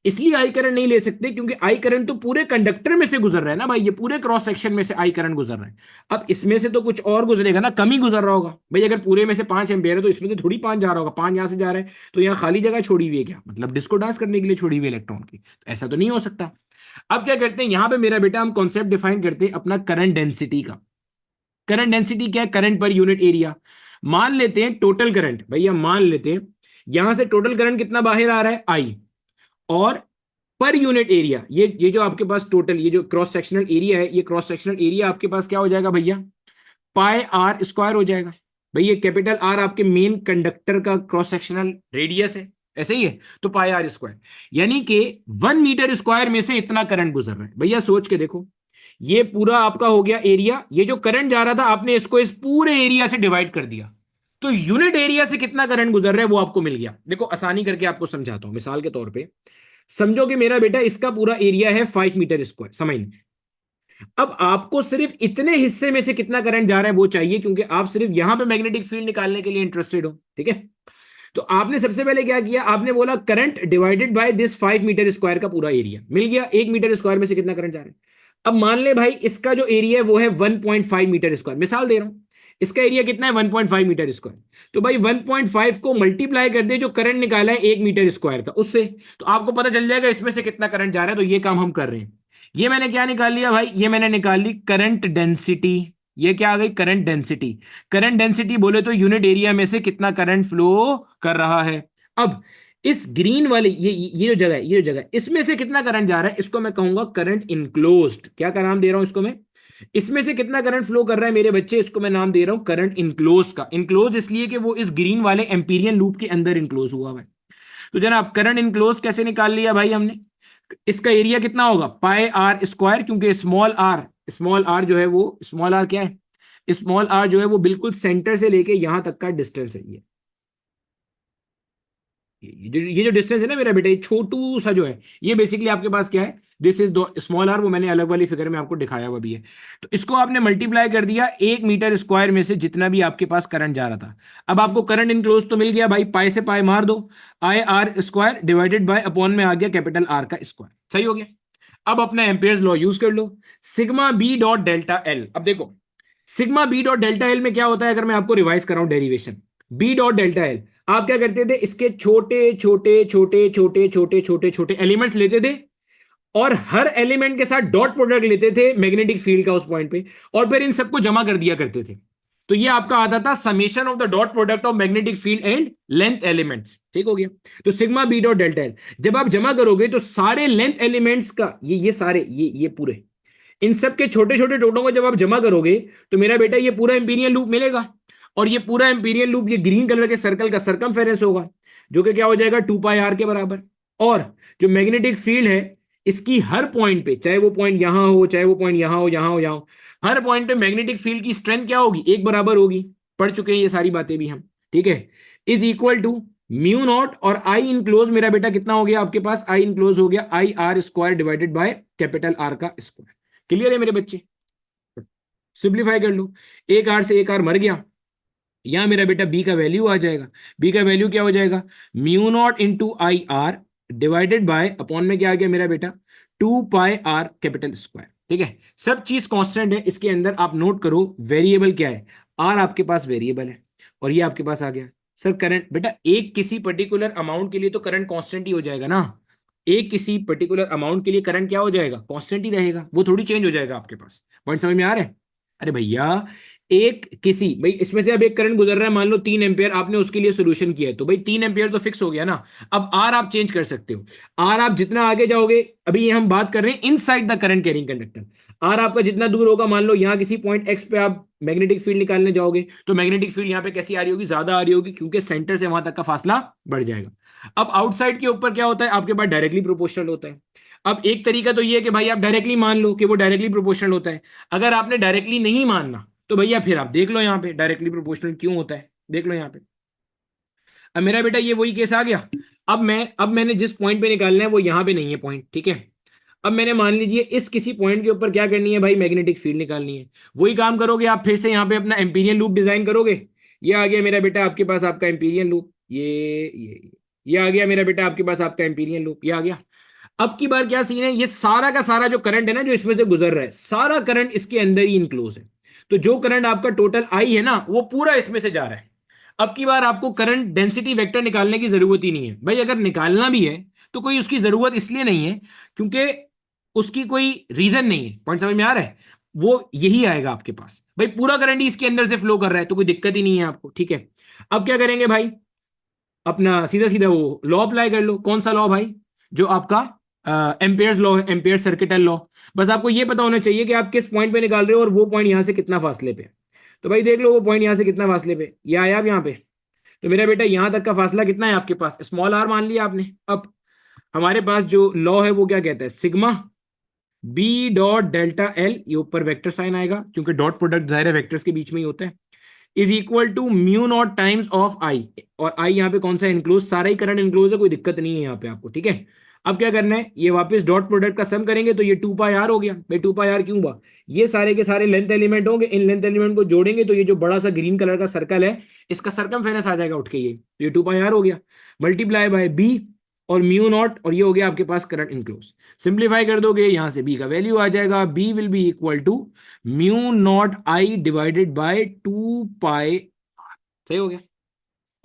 इसलिए आई करंट नहीं ले सकते क्योंकि आई करंट तो पूरे कंडक्टर में से गुजर रहा है ना भाई, ये पूरे क्रॉस सेक्शन में से आई करंट गुजर रहा है। अब इसमें से तो कुछ और गुजरेगा ना, कम ही गुजर रहा होगा भाई। अगर पूरे में से 5 एम्पियर है तो इसमें तो थोड़ी 5 जा रहा होगा, 5 यहां से जा रहा है, तो यहाँ खाली जगह छोड़ी हुई है क्या? मतलब डिस्को डांस करने के लिए छोड़ी हुई इलेक्ट्रॉन की? तो ऐसा तो नहीं हो सकता। अब क्या करते हैं यहां पे मेरा बेटा, हम कॉन्सेप्ट डिफाइन करते हैं अपना करंट डेंसिटी का। करंट डेंसिटी क्या है? करंट पर यूनिट एरिया। मान लेते हैं टोटल करंट, भैया मान लेते हैं यहां से टोटल करंट कितना बाहर आ रहा है, आई। और पर यूनिट एरिया, ये जो आपके पास टोटल, ये जो क्रॉस सेक्शनल एरिया है, ये क्रॉस सेक्शनल एरिया आपके पास क्या हो जाएगा भैया? पाई आर स्क्वायर हो जाएगा। भैया कैपिटल आर आपके मेन कंडक्टर का क्रॉस सेक्शनल रेडियस है, ऐसे ही है, तो पाई आर स्क्वायर। यानी कि 1 मीटर स्क्वायर में से इतना करंट गुजर रहा है। भैया सोच के देखो, ये पूरा आपका हो गया एरिया, ये जो करंट जा रहा था आपने इसको इस पूरे एरिया से डिवाइड कर दिया, तो यूनिट एरिया से कितना करंट गुजर रहा है वो आपको मिल गया। देखो आसानी करके आपको समझाता हूं, मिसाल के तौर पे समझो कि मेरा बेटा इसका पूरा एरिया है 5 मीटर स्क्वायर, समझ लो। अब आपको सिर्फ इतने हिस्से में से कितना करंट जा रहा है वो चाहिए, क्योंकि आप सिर्फ यहां पे मैग्नेटिक फील्ड निकालने के लिए इंटरेस्टेड हो, ठीक है? तो आपने सबसे पहले क्या किया, आपने बोला current divided by this 5 metre square का पूरा एरिया मिल गया, 1 मीटर स्क्वायर में से कितना करंट जा रहा है। अब मान ले भाई इसका जो एरिया है वो है 1.5 मीटर स्क्वायर, मिसाल दे रहा हूं, इसका एरिया कितना है 1.5 मीटर स्क्वायर। तो भाई 1.5 को मल्टीप्लाई कर दे जो करंट निकाला है 1 मीटर स्क्वायर का उससे, तो आपको पता चल जाएगा इसमें से कितना करंट जा रहा है। तो ये काम हम कर रहे हैं। ये मैंने क्या निकाल लिया भाई? ये मैंने निकाल ली करंट डेंसिटी। ये क्या आ गई? Current density. करंट डेंसिटी बोले तो यूनिट एरिया में से कितना करंट फ्लो कर रहा है। अब इस ग्रीन वाले ये जो जगह है, ये जो जगह है, इसमें से कितना करंट जा रहा है, इसको मैं कहूंगा करंट इनक्लोज्ड। क्या का नाम दे रहा हूं इसको मैं? इसमें से कितना करंट फ्लो कर रहा है मेरे बच्चे, इसको मैं नाम दे रहा हूं करंट इनक्लोज का। इनक्लोज इसलिए कि वो इस ग्रीन वाले एम्पीरियन लूप के अंदर इनक्लोज हुआ है। तो जनाब करंट इनक्लोज कैसे निकाल लिया भाई हमने? इसका एरिया कितना होगा? पाई आर स्क्वायर, क्योंकि स्मॉल आर जो है वो, स्मॉल आर क्या है? स्मॉल आर जो है वो बिल्कुल सेंटर से लेके यहां तक का डिस्टेंस है। ये जो डिस्टेंस है ना मेरा बेटा, ये छोटू सा जो है, ये बेसिकली आपके पास क्या है? दिस इज दो स्मॉल आर, वो मैंने अलग वाली फिगर में आपको दिखाया हुआ भी है। तो इसको आपने मल्टीप्लाई कर दिया 1 मीटर स्क्वायर में से जितना भी आपके पास करंट जा रहा था। अब आपको करंट इनक्लोज तो मिल गया भाई, पाई से पाई मार दो, I R square divided by upon में आ गया कैपिटल आर का स्क्वायर, सही हो गया। अब अपना एम्पियर्स लॉ यूज कर लो, sigma B dot delta L. अब देखो sigma B dot delta L में क्या होता है, अगर मैं आपको रिवाइज कराऊं derivation, B dot delta L, आप क्या करते थे, इसके छोटे छोटे छोटे छोटे छोटे छोटे छोटे एलिमेंट्स लेते थे और हर एलिमेंट के साथ डॉट प्रोडक्ट लेते थे मैग्नेटिक फील्ड का उस पॉइंट पे, और फिर इन सबको जमा कर दिया करते थे। तो ये आपका आता था summation of the dot product of magnetic field and length elements, ठीक हो गया। तो sigma B dot delta L जब आप जमा करोगे तो सारे लेंथ एलिमेंट्स का ये सारे ये पूरे इन सब के छोटे छोटे टोटों को जब आप जमा करोगे तो मेरा बेटा ये पूरा एम्पीरियल लूप मिलेगा। और ये पूरा एम्पीरियल लूप ये ग्रीन कलर के सर्कल का सरकमफेरेंस होगा, जो कि क्या हो जाएगा 2 पाई आर के बराबर। और जो मैग्नेटिक फील्ड है इसकी हर पॉइंट पे, चाहे वो पॉइंट यहां हो, चाहे वो पॉइंट यहां हो, यहां हो, यहां हो, हर पॉइंट पे मैग्नेटिक फील्ड की स्ट्रेंथ क्या होगी? एक बराबर होगी। पढ़ चुके हैं ये सारी बातें भी हम, ठीक है। Is equal to mu nought और आई इनक्लोज, मेरा बेटा कितना हो गया आपके पास? आई इनक्लोज हो गया I R square divided by capital R का स्क्वायर। क्लियर है मेरे बच्चे? सिंप्लीफाई कर लो, एक आर से एक आर मर गया, यहां मेरा बेटा बी का वैल्यू आ जाएगा। बी का वैल्यू क्या हो जाएगा? Mu naught into I R divided by upon में क्या आ गया मेरा बेटा? 2 पाई आर कैपिटल स्क्वायर, ठीक है। सब चीज कांस्टेंट है इसके अंदर, आप नोट करो वेरिएबल क्या है, आर आपके पास वेरिएबल है, और ये आपके पास आ गया सर करंट। बेटा एक किसी पर्टिकुलर अमाउंट के लिए तो करंट कांस्टेंट ही हो जाएगा ना, एक किसी पर्टिकुलर अमाउंट के लिए करंट क्या हो जाएगा? कांस्टेंट ही रहेगा, वो थोड़ी चेंज हो जाएगा आपके पास। पॉइंट समझ में आ रहा है? अरे भैया एक किसी भाई इसमें से अब एक करंट गुजर रहा है, मान लो 3 एम्पियर, आपने उसके लिए सोल्यूशन किया है, तो भाई 3 एम्पियर तो फिक्स हो गया ना। अब आर आप चेंज कर सकते हो। आर आप जितना आगे जाओगे, अभी ये हम बात कर रहे हैं inside the current carrying conductor. R आपका जितना दूर होगा, मान लो यहाँ किसी पॉइंट एक्स पे आप मैग्नेटिक फील्ड निकालने जाओगे, तो मैग्नेटिक फील्ड यहाँ पे कैसी आ रही होगी, ज्यादा आ रही होगी, क्योंकि सेंटर से वहां तक का फासला बढ़ जाएगा। अब आउटसाइड के ऊपर क्या होता है, आपके पास डायरेक्टली प्रोपोर्शनल होता है। अब एक तरीका तो ये है कि भाई आप डायरेक्टली मान लो कि वो डायरेक्टली प्रोपोर्शनल होता है। अगर आपने डायरेक्टली नहीं मानना, तो भैया फिर आप देख लो यहाँ पे डायरेक्टली प्रोपोर्शनल क्यों होता है, देख लो यहाँ पे। अब मेरा बेटा ये वही केस आ गया। अब मैंने जिस पॉइंट पे निकालना है वो यहाँ पे नहीं है पॉइंट, ठीक है। अब मैंने मान लीजिए इस किसी पॉइंट के ऊपर क्या करनी है भाई, मैग्नेटिक फील्ड निकालनी है। वही काम करोगे आप, फिर से यहाँ पे अपना एम्पीरियन लूप डिजाइन करोगे। ये आ गया मेरा बेटा आपके पास आपका एम्पीरियन लूप, ये आ गया मेरा बेटा आपके पास आपका एम्पीरियन लूप, ये आ गया। अब की बार क्या सीन है, ये सारा का सारा जो करंट है ना, जो इसमें से गुजर रहा है, सारा करंट इसके अंदर ही इंक्लोज है। तो जो करंट आपका टोटल आई है ना, वो पूरा इसमें से जा रहा है। अब की बार आपको करंट डेंसिटी वेक्टर निकालने की जरूरत ही नहीं है भाई। अगर निकालना भी है तो कोई उसकी जरूरत इसलिए नहीं है क्योंकि उसकी कोई रीजन नहीं है। पॉइंट समझ में आ रहा है, वो यही आएगा आपके पास भाई, पूरा करंट ही इसके अंदर से फ्लो कर रहा है, तो कोई दिक्कत ही नहीं है आपको, ठीक है। अब क्या करेंगे भाई, अपना सीधा सीधा वो लॉ अप्लाई कर लो। कौन सा लॉ भाई, जो आपका एम्पेयर्स लॉ है, एम्पेयर सर्किटल लॉ। बस आपको ये पता होना चाहिए कि आप किस पॉइंट पे निकाल रहे हो और वो पॉइंट यहां से कितना फासले पे है। तो भाई देख लो वो पॉइंट यहां से कितना फासले पे, ये आया आप यहाँ पे। तो मेरा बेटा यहां तक का फासला कितना है आपके पास, स्मॉल आर मान लिया आपने। अब हमारे पास जो लॉ है वो क्या कहता है, sigma B dot delta L, ये ऊपर वेक्टर साइन आएगा क्योंकि डॉट प्रोडक्ट जाहिर है वेक्टर्स के बीच में ही होता है, is equal to mu naught times of I. और आई यहाँ पे कौन सा इंक्लोज, सारा ही करंट इंक्लोज है, कोई दिक्कत नहीं है यहाँ पे आपको, ठीक है। अब क्या करना है, ये वापस डॉट प्रोडक्ट का सम करेंगे तो ये 2 पाई आर हो गया भाई। 2 पाई आर क्यों हुआ, ये सारे के सारे लेंथ एलिमेंट होंगे, इन लेंथ एलिमेंट को जोड़ेंगे तो ये जो बड़ा सा ग्रीन कलर का सर्कल है, इसका सरकमफेरेंस आ जाएगा उठ के, ये तो ये 2 पाई आर हो गया, मल्टीप्लाई बाय बी और म्यू नॉट, और ये हो गया आपके पास करंट इनक्लोज। सिंप्लीफाई कर दोगे, यहां से बी का वैल्यू आ जाएगा, B will be equal to mu not I divided by 2 pi. सही हो गया।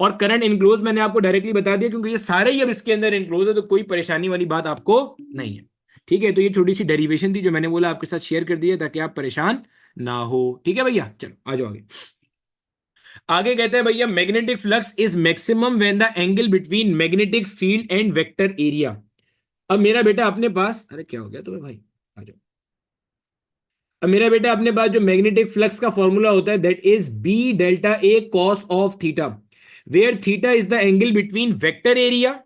और करंट इनक्लोज मैंने आपको डायरेक्टली बता दिया क्योंकि ये सारे ही अब इसके अंदर इनक्लोज है, तो कोई परेशानी वाली बात आपको नहीं है, ठीक है। तो ये छोटी सी डेरिवेशन थी जो मैंने बोला आपके साथ शेयर कर दी है ताकि आप परेशान ना हो, ठीक है भैया। चलो आ जाओ आगे। आगे कहते हैं भैया magnetic flux is maximum when the angle between magnetic field and vector area. अब मेरा बेटा अपने पास, अरे क्या हो गया तुम्हें भाई, आ जाओ। अब मेरा बेटा अपने पास जो मैग्नेटिक फ्लक्स का फॉर्मूला होता है, that is B delta A cos of theta, where theta is the angle between vector area,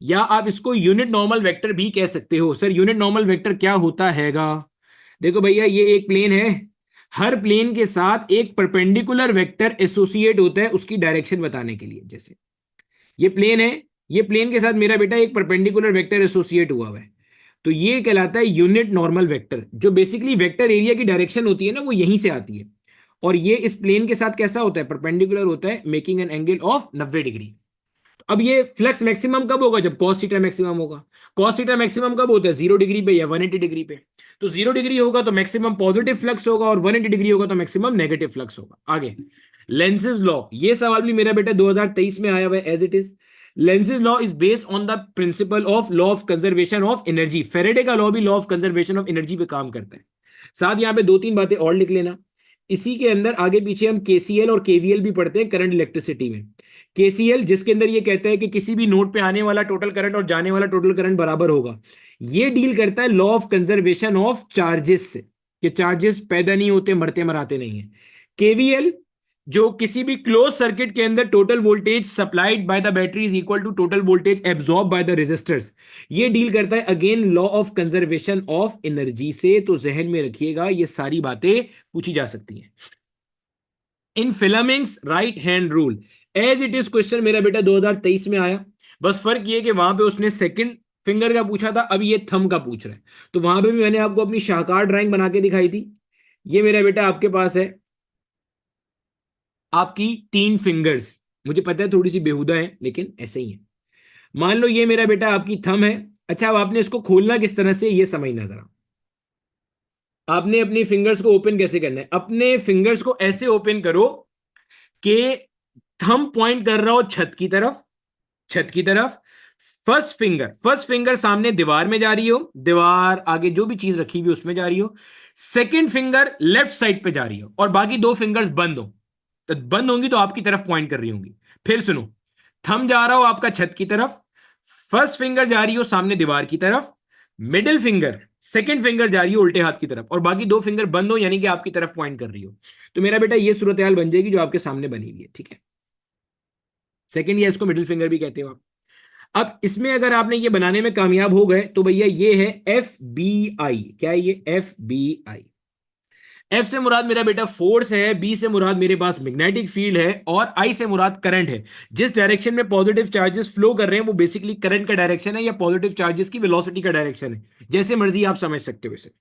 या आप इसको यूनिट नॉर्मल वेक्टर भी कह सकते हो। सर यूनिट नॉर्मल वेक्टर क्या होता हैगा, देखो भैया ये एक प्लेन है, हर प्लेन के साथ एक परपेंडिकुलर वेक्टर एसोसिएट होता है उसकी डायरेक्शन बताने के लिए। जैसे ये प्लेन है, ये प्लेन के साथ मेरा बेटा एक परपेंडिकुलर वेक्टर एसोसिएट हुआ हुआ है, तो ये कहलाता है यूनिट नॉर्मल वेक्टर। जो बेसिकली वेक्टर एरिया की डायरेक्शन होती है ना, वो यहीं से आती है, और ये इस प्लेन के साथ कैसा होता है, परपेंडिकुलर होता है, making an angle of 90 degree. अब ये फ्लक्स मैक्सिमम कब होगा, जब cos थीटा मैक्सिमम होगा। cos थीटा मैक्सिमम कब होता है, 0 डिग्री पे या 180 डिग्री पे। तो 0 डिग्री होगा तो मैक्सिमम पॉजिटिव फ्लक्स होगा, और 180 डिग्री होगा तो मैक्सिमम नेगेटिव फ्लक्स होगा। आगे लेंसेज लॉ, ये सवाल भी मेरा बेटा 2023 में आया हुआ है as it is. Lenz's law is based on the principle of law of conservation of energy. Faraday का लॉ भी law of conservation of energy पे काम करता है। साथ यहां पे 2-3 बातें और लिख लेना। इसी के अंदर आगे पीछे हम केसीएल और केवीएल भी पढ़ते हैं करंट इलेक्ट्रिसिटी में। केसीएल जिसके अंदर ये कहता है कि किसी भी नोड पे आने वाला टोटल करंट और जाने वाला टोटल करंट बराबर होगा। ये डील करता है law of conservation of charges से, कि चार्जेस पैदा नहीं होते, मरते मराते नहीं है। केवीएल जो किसी भी क्लोज सर्किट के अंदर total voltage supplied by the battery is equal to total voltage absorb by the resistors. ये डील करता है again law of conservation of energy से। तो जहन में रखिएगा ये सारी बातें पूछी जा सकती हैं। In filaments right hand rule as it is question मेरा बेटा 2023 में आया। बस फर्क ये कि वहां पे उसने सेकंड फिंगर का पूछा था, अब ये थंब का पूछ रहा है। तो वहां पे भी मैंने आपको अपनी शाहकार ड्राइंग बना के दिखाई थी। ये मेरा बेटा आपके पास है आपकी 3 फिंगर्स, मुझे पता है थोड़ी सी बेहुदा है लेकिन ऐसे ही है। मान लो ये मेरा बेटा आपकी थंब है। अच्छा अब आपने इसको खोलना किस तरह से, ये समझना जरा। आपने अपनी फिंगर्स को ओपन कैसे करना है, अपने फिंगर्स को ऐसे ओपन करो कि थंब पॉइंट कर रहा हो छत की तरफ, छत की तरफ। फर्स्ट फिंगर सामने दीवार में जा रही हो, दीवार आगे जो भी चीज रखी हुई उसमें जा रही हो। सेकंड फिंगर लेफ्ट साइड पे जा रही हो और बाकी दो फिंगर्स बंद हो, तो बंद होंगी तो आपकी तरफ पॉइंट कर रही होंगी। फिर सुनो, थंब जा रहा हो आपका छत की तरफ, फर्स्ट फिंगर जा रही हो सामने दीवार की तरफ, मिडिल फिंगर सेकंड फिंगर जा रही हो उल्टे हाथ की तरफ और बाकी दो फिंगर बंद हो यानी कि आपकी तरफ पॉइंट कर रही हो। तो मेरा बेटा ये सूरत हाल बन जाएगी जो आपके सामने बनी हुई है, ठीक है। सेकंड या इसको मिडिल फिंगर भी कहते हो आप। अब इसमें अगर आपने ये बनाने में कामयाब हो गए तो भैया ये है FBI। क्या है ये? FBI। एफ से मुराद मेरा बेटा फोर्स है, बी से मुराद मेरे पास मैग्नेटिक फील्ड है और आई से मुराद करंट है। जिस डायरेक्शन में पॉजिटिव चार्जेस फ्लो कर रहे हैं वो बेसिकली करंट का डायरेक्शन है या पॉजिटिव चार्जेस की वेलोसिटी का डायरेक्शन है, जैसे मर्जी आप समझ सकते हो इसे।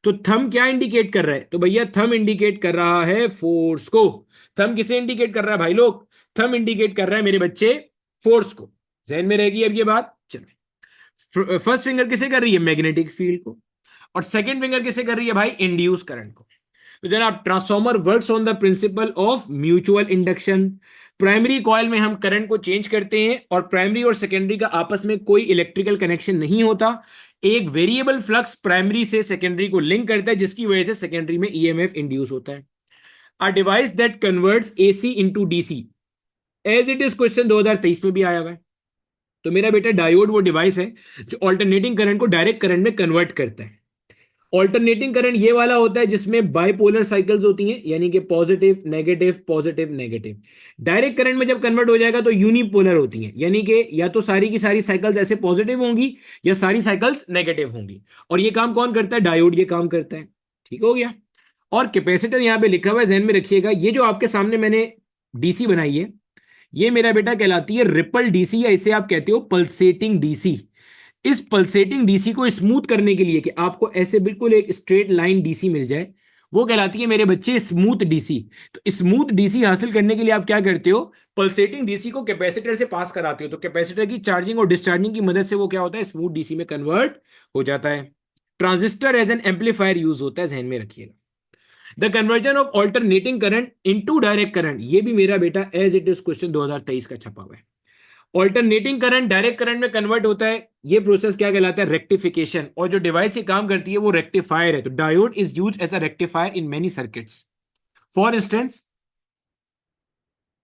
तो थंब क्या इंडिकेट कर रहा है? तो भैया थंब इंडिकेट कर रहा है फोर्स को। थंब किसे इंडिकेट कर रहा है भाई लोग? थंब इंडिकेट कर रहा है मेरे बच्चे फोर्स को। जहन में रहेगी अब ये बात? चलो, फर्स्ट फिंगर किसे कर रही है? मैग्नेटिक फील्ड को। और सेकंड फिंगर किसे कर रही है भाई? इंड्यूस करंट को। तो जनाब transformer works on the principle of mutual induction. Primary coil में हम करंट को चेंज करते हैं और प्राइमरी और सेकेंडरी का आपस में कोई इलेक्ट्रिकल कनेक्शन नहीं होता। एक वेरिएबल फ्लक्स प्राइमरी से सेकेंडरी को लिंक करता है जिसकी वजह से सेकेंडरी में ईएमएफ इंड्यूस होता है। A device that converts AC into DC, as it is question 2023 में भी आया हुआ है। तो मेरा बेटा डायोड वो डिवाइस है जो ऑल्टरनेटिंग करंट को डायरेक्ट करंट में कन्वर्ट करता है। ऑल्टरनेटिंग करंट ये वाला होता है जिसमें बाइपोलर साइकिल्स होती हैं, यानी कि positive negative positive negative. Direct current में जब कन्वर्ट हो जाएगा तो यूनिपोलर होती हैं, यानी कि या तो सारी की सारी साइकिल्स ऐसे पॉजिटिव होंगी या सारी साइकिल्स नेगेटिव होंगी। और ये काम कौन करता है? डायोड ये काम करता है। ठीक हो गया। और कैपेसिटर यहां पे लिखा हुआ है, जहन में रखिएगा। ये जो आपके सामने मैंने डीसी बनाई है ये मेरा बेटा कहलाती है रिपल डीसी, या इसे आप कहते हो पल्सेटिंग डीसी। इस पल्सेटिंग डीसी को स्मूथ करने के लिए कि आपको ऐसे बिल्कुल एक स्ट्रेट लाइन डीसी मिल जाए, वो कहलाती है मेरे बच्चे स्मूथ डीसी। तो स्मूथ डीसी हासिल करने के लिए आप क्या करते हो? पल्सेटिंग डीसी को कैपेसिटर से पास कराते हो, तो कैपेसिटर की चार्जिंग और डिस्चार्जिंग की मदद से वो क्या होता है? स्मूथ डीसी में कन्वर्ट हो जाता है। Transistor as an amplifier use होता है, ध्यान में रखिएगा। The conversion of alternating current into direct current, ये भी मेरा बेटा एज इट इज क्वेश्चन 2023 का छपा हुआ है। ऑल्टरनेटिंग करंट डायरेक्ट करंट में कन्वर्ट होता है, ये प्रोसेस क्या कहलाता है? रेक्टिफिकेशन। और जो डिवाइस ये काम करती है वो रेक्टिफायर है। तो diode is use as a rectifier in many circuits. For instance,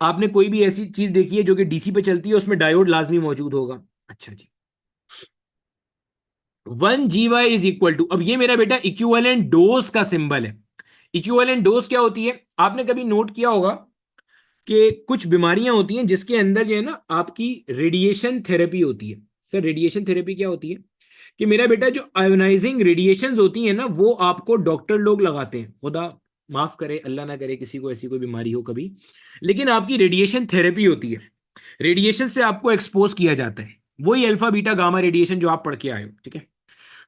आपने कोई भी ऐसी चीज देखी है जो कि डीसी पे चलती है, उसमें डायोड लाजमी मौजूद होगा। अच्छा जी। 1 GY इज इक्वल टू, अब ये मेरा बेटा इक्विवेलेंट डोज का सिंबल है। इक्विवेलेंट डोज क्या होती है? आपने कभी नोट किया होगा कि कुछ बीमारियां होती हैं जिसके अंदर जो है ना आपकी रेडिएशन थेरेपी होती है। सर रेडिएशन थेरेपी क्या होती है? कि मेरा बेटा जो आयोनाइजिंग रेडिएशंस होती हैं ना वो आपको डॉक्टर लोग लगाते हैं। खुदा माफ करे, अल्लाह ना करे किसी को ऐसी कोई बीमारी हो कभी, लेकिन आपकी रेडिएशन थेरेपी होती है। रेडिएशन से आपको एक्सपोज किया जाता है, वही अल्फा बीटा गामा रेडिएशन जो आप पढ़ के आए हो, ठीक है।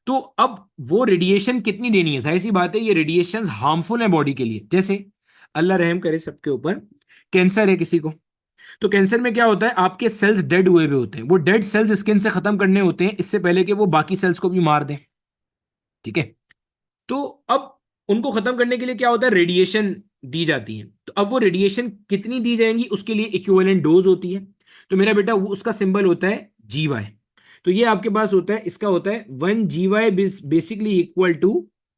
तो अब वो रेडिएशन कितनी देनी है? जाहिर सी बात है ये रेडिएशन हार्मफुल है बॉडी के लिए। जैसे अल्लाह रहम करे सबके ऊपर, कैंसर है किसी को, तो कैंसर में क्या होता है? आपके सेल्स डेड हुए हुए होते हैं, वो डेड सेल्स स्किन से खत्म करने होते हैं इससे पहले कि वो बाकी सेल्स को भी मार दें, ठीक है। तो अब उनको खत्म करने के लिए क्या होता है? रेडिएशन दी जाती है। तो अब वो रेडिएशन कितनी दी जाएंगी उसके लिए इक्विवेलेंट डोज होती है। तो मेरा बेटा वो उसका सिंबल होता है GY। तो ये आपके पास होता है, इसका होता है 1 GY basically equal to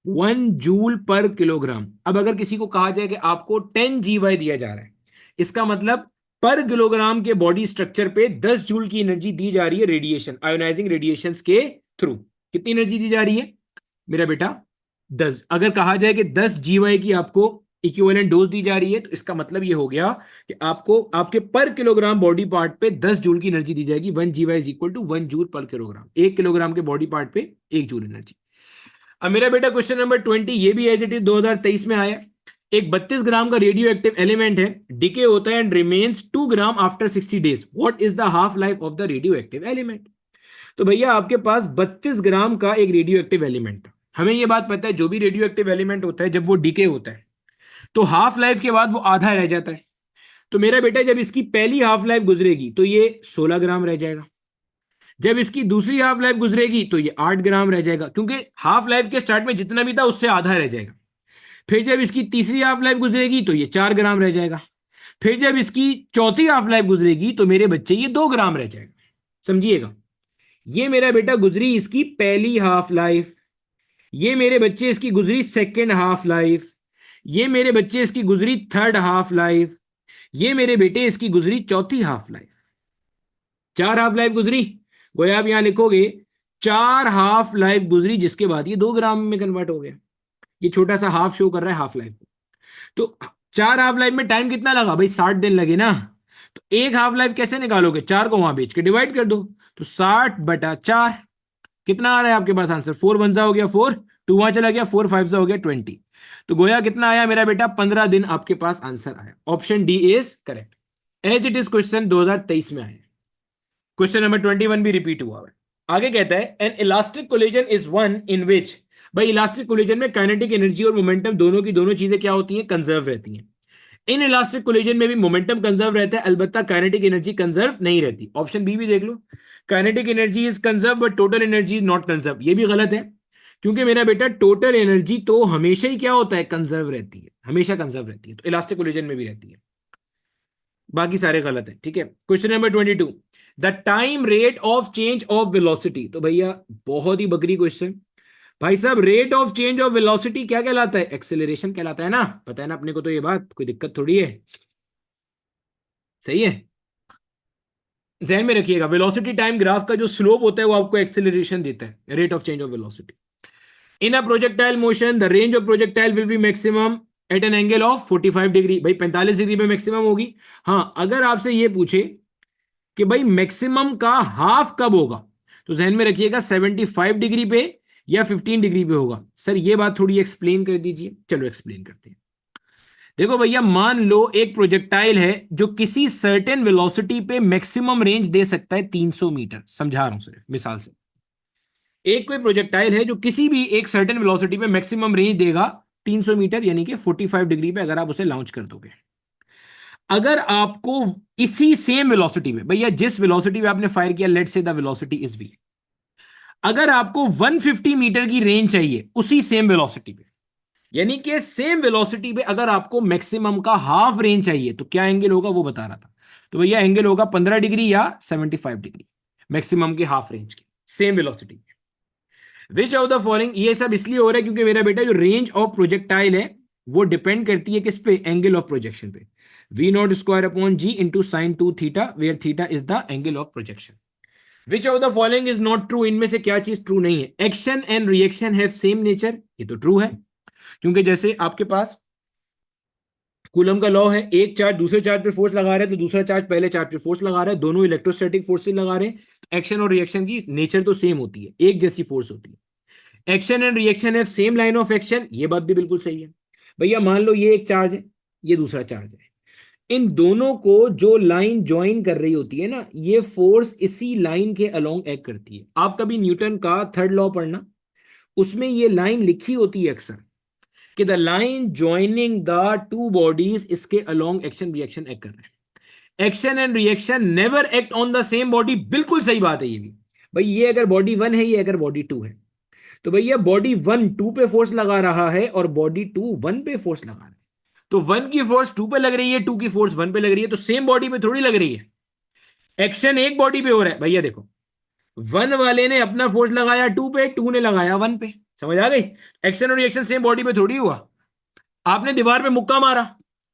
1 joule per kilogram. अब अगर किसी को कहा जाए कि आपको 10 GY दिया जा रहा है, इसका मतलब पर किलोग्राम के बॉडी स्ट्रक्चर पे 10 जूल की एनर्जी दी जा रही है रेडिएशन, आयोनाइजिंग रेडिएशन के थ्रू। कितनी एनर्जी दी जा रही है मेरा बेटा? 10। अगर कहा जाए कि 10 GY की आपको इक्विवेलेंट डोज दी जा रही है तो इसका मतलब ये हो गया कि आपको आपके पर किलोग्राम बॉडी पार्ट पे 10 जूल की एनर्जी दी जाएगी। 1 GY is equal to 1 joule per kilogram. 1 kilogram के बॉडी पार्ट पे 1 जूल एनर्जी। अब मेरा बेटा क्वेश्चन नंबर 20, ये भी एज इट इज 2023 में आया। एक 32 ग्राम का रेडियो एक्टिव एलिमेंट है, डिके होता है and remains 2 gram after 60 days. What is the half life of the radio active element? तो भैया आपके पास 32 ग्राम का एक रेडियो एक्टिव एलिमेंट था। हमें यह बात पता है जो भी रेडियो एक्टिव एलिमेंट होता है जब वो डिके होता है तो हाफ लाइफ के बाद वो आधा रह जाता है। तो मेरा बेटा जब इसकी पहली हाफ लाइफ गुजरेगी तो ये 16 ग्राम रह जाएगा। जब इसकी दूसरी हाफ लाइफ गुजरेगी तो ये 8 ग्राम रह जाएगा, क्योंकि हाफ लाइफ के स्टार्ट में जितना भी था उससे आधा रह जाएगा। फिर जब इसकी तीसरी हाफ लाइफ गुजरेगी तो ये 4 ग्राम रह जाएगा। फिर जब इसकी चौथी हाफ लाइफ गुजरेगी तो मेरे बच्चे ये 2 ग्राम रह जाएगा। समझिएगा, ये मेरा बेटा गुजरी इसकी पहली हाफ लाइफ, ये मेरे बच्चे इसकी गुजरी सेकेंड हाफ लाइफ, ये मेरे बच्चे इसकी गुजरी थर्ड हाफ लाइफ, ये मेरे बेटे इसकी गुजरी चौथी हाफ लाइफ। चार हाफ लाइफ गुजरी, गोया आप यहां लिखोगे चार हाफ लाइफ गुजरी, जिसके बाद ये 2 ग्राम में कन्वर्ट हो गया। ये छोटा सा हाफ शो कर रहा है हाफ लाइफ को। तो चार हाफ लाइफ में टाइम कितना लगा भाई, 60 दिन लगे ना। तो एक हाफ लाइफ कैसे निकालोगे, चार को वहां बेच के डिवाइड कर दो, तो 60/4 कितना आ रहा है आपके पास आंसर, 4 1 हो गया 4, 2 वहां चला गया, 4 5 हो गया 20। तो गोया कितना आया मेरा बेटा, 15 दिन आपके पास आंसर आया। Option D is correct, as it is question 2023 में आया। क्वेश्चन नंबर 21 भी रिपीट हुआ है। आगे कहता है an elastic collision is one in which, भाई इलास्टिक कोलिजन में काइनेटिक एनर्जी और मोमेंटम दोनों की दोनों चीजें क्या होती हैं, कंजर्व रहती हैं। इन इलास्टिक कोलिजन में भी मोमेंटम कंजर्व रहता है, अलबत्ता काइनेटिक एनर्जी कंजर्व नहीं रहती। ऑप्शन बी भी देख लो, kinetic energy is conserve but total energy is not conserve, ये भी गलत है, क्योंकि मेरा बेटा टोटल एनर्जी तो हमेशा ही क्या होता है, कंजर्व रहती है, हमेशा कंजर्व रहती है, तो इलास्टिक कोलिजन में भी रहती है। बाकी सारे गलत है, ठीक है। Question number 22, the time rate of change of velocity, तो भैया बहुत ही बकरी क्वेश्चन। भाई साहब rate of change of velocity क्या कहलाता है, एक्सेलरेशन कहलाता है ना, पता है ना अपने को, तो ये बात कोई दिक्कत थोड़ी है, सही है। ध्यान में रखिएगा, वेलोसिटी टाइम ग्राफ का जो स्लोप होता है वो आपको एक्सेलरेशन देता है, rate of change of velocity. In a projectile motion the range of projectile will be maximum at an angle of 45 degree, भाई 45 डिग्री पे मैक्सिमम होगी। हाँ अगर आपसे ये पूछे कि भाई मैक्सिमम का हाफ कब होगा, तो ध्यान में रखिएगा 75 डिग्री पे या 15 डिग्री पे होगा। सर ये बात थोड़ी एक्सप्लेन कर दीजिए, चलो एक्सप्लेन करते हैं। देखो भैया मान लो एक प्रोजेक्टाइल है जो किसी सर्टेन वेलोसिटी पे मैक्सिमम रेंज दे सकता है 300 मीटर, समझा रहा हूं सिर्फ मिसाल से। एक कोई प्रोजेक्टाइल है जो किसी भी एक सर्टेन वेलोसिटी पे मैक्सिमम रेंज देगा 300 मीटर, यानी कि 45 डिग्री पे अगर आप उसे लॉन्च कर दोगे। अगर आपको इसी सेम वेलोसिटी पे, भैया जिस वेलोसिटी पे आपने फायर किया, let's say the velocity is we, अगर आपको 150 मीटर की रेंज चाहिए उसी सेम वेलोसिटी पे, यानी कि सेम वेलोसिटी पे अगर आपको मैक्सिमम का हाफ रेंज चाहिए, तो क्या एंगल होगा वो बता रहा था। तो भैया एंगल होगा 15 डिग्री या 75 डिग्री, मैक्सिमम के हाफ रेंज के same velocity. Which of the following, ये सब इसलिए हो रहा है क्योंकि मेरा बेटा जो रेंज ऑफ प्रोजेक्टाइल है वो डिपेंड करती है किस पे, एंगल ऑफ प्रोजेक्शन पे। V0² upon G into sin 2 theta, where theta is the angle of projection. Which of the following is not true, इनमें से क्या चीज ट्रू नहीं है। Action and reaction have same nature, ये तो ट्रू है, क्योंकि जैसे आपके पास कूलम का लॉ है, एक चार्ज दूसरे चार्ज पे फोर्स लगा रहा है तो दूसरा चार्ज पहले चार्ज पे फोर्स लगा रहा है, दोनों इलेक्ट्रोस्टैटिक फोर्सेस लगा रहे हैं, तो एक्शन और रिएक्शन की नेचर तो सेम होती है, एक जैसी फोर्स होती है। एक्शन एंड रिएक्शन है सेम लाइन ऑफ एक्शन, ये बात भी बिल्कुल सही है। भैया मान लो ये एक चार्ज है, ये दूसरा चार्ज है, इन दोनों को जो लाइन ज्वाइन कर रही होती है ना, ये फोर्स इसी लाइन के अलोंग एक्ट करती है। आप कभी न्यूटन का थर्ड लॉ पढ़ना, उसमें ये लाइन लिखी होती है अक्सर कि the line joining the two bodies, इसके अलोंग एक्शन रिएक्शन एक्ट कर रहे हैं। Action and reaction never act on the same body, बिल्कुल सही बात है ये भी। भाई ये अगर बॉडी 1 है, ये अगर बॉडी 2 है, तो भैया बॉडी 1 2 पे फोर्स लगा रहा है और बॉडी 2 1 पे फोर्स लगा रहा है, तो 1 की फोर्स 2 पे लग रही है, 2 की फोर्स 1 पे लग रही है, तो सेम बॉडी पे थोड़ी लग रही है। एक्शन एक बॉडी पे हो रहा है, भैया देखो 1 वाले ने अपना फोर्स लगाया 2 पे, 2 ने लगाया 1 पे, समझ आ गई। एक्शन और रिएक्शन सेम बॉडी पे थोड़ी हुआ। आपने दीवार पे मुक्का मारा,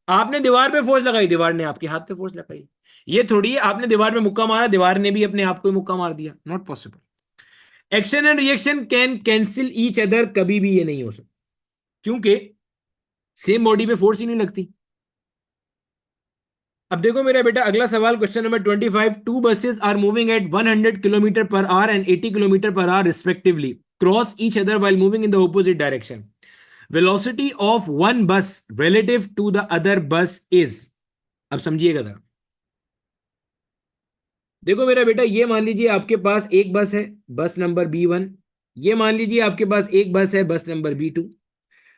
आपने दीवार पे फोर्स लगाई, दीवार ने आपके हाथ पे फोर्स लगाई, ये थोड़ी है आपने दीवार पे मुक्का मारा, दीवार ने भी अपने आप को मुक्का मार दिया, not possible. Action and reaction can cancel each other, कभी भी ये नहीं हो सकता, क्योंकि सेम बॉडी पे फोर्स ही नहीं लगती। अब देखो मेरा बेटा अगला सवाल, question number 25, two buses are moving at 100 kilometre per hour and 80 kilometre per hour respectively cross each other while moving in the opposite direction, velocity of one bus relative to the other bus is. अब समझिएगा जरा, देखो मेरा बेटा ये मान लीजिए आपके पास एक बस है, बस नंबर B1, ये मान लीजिए आपके पास एक बस है, बस नंबर B2।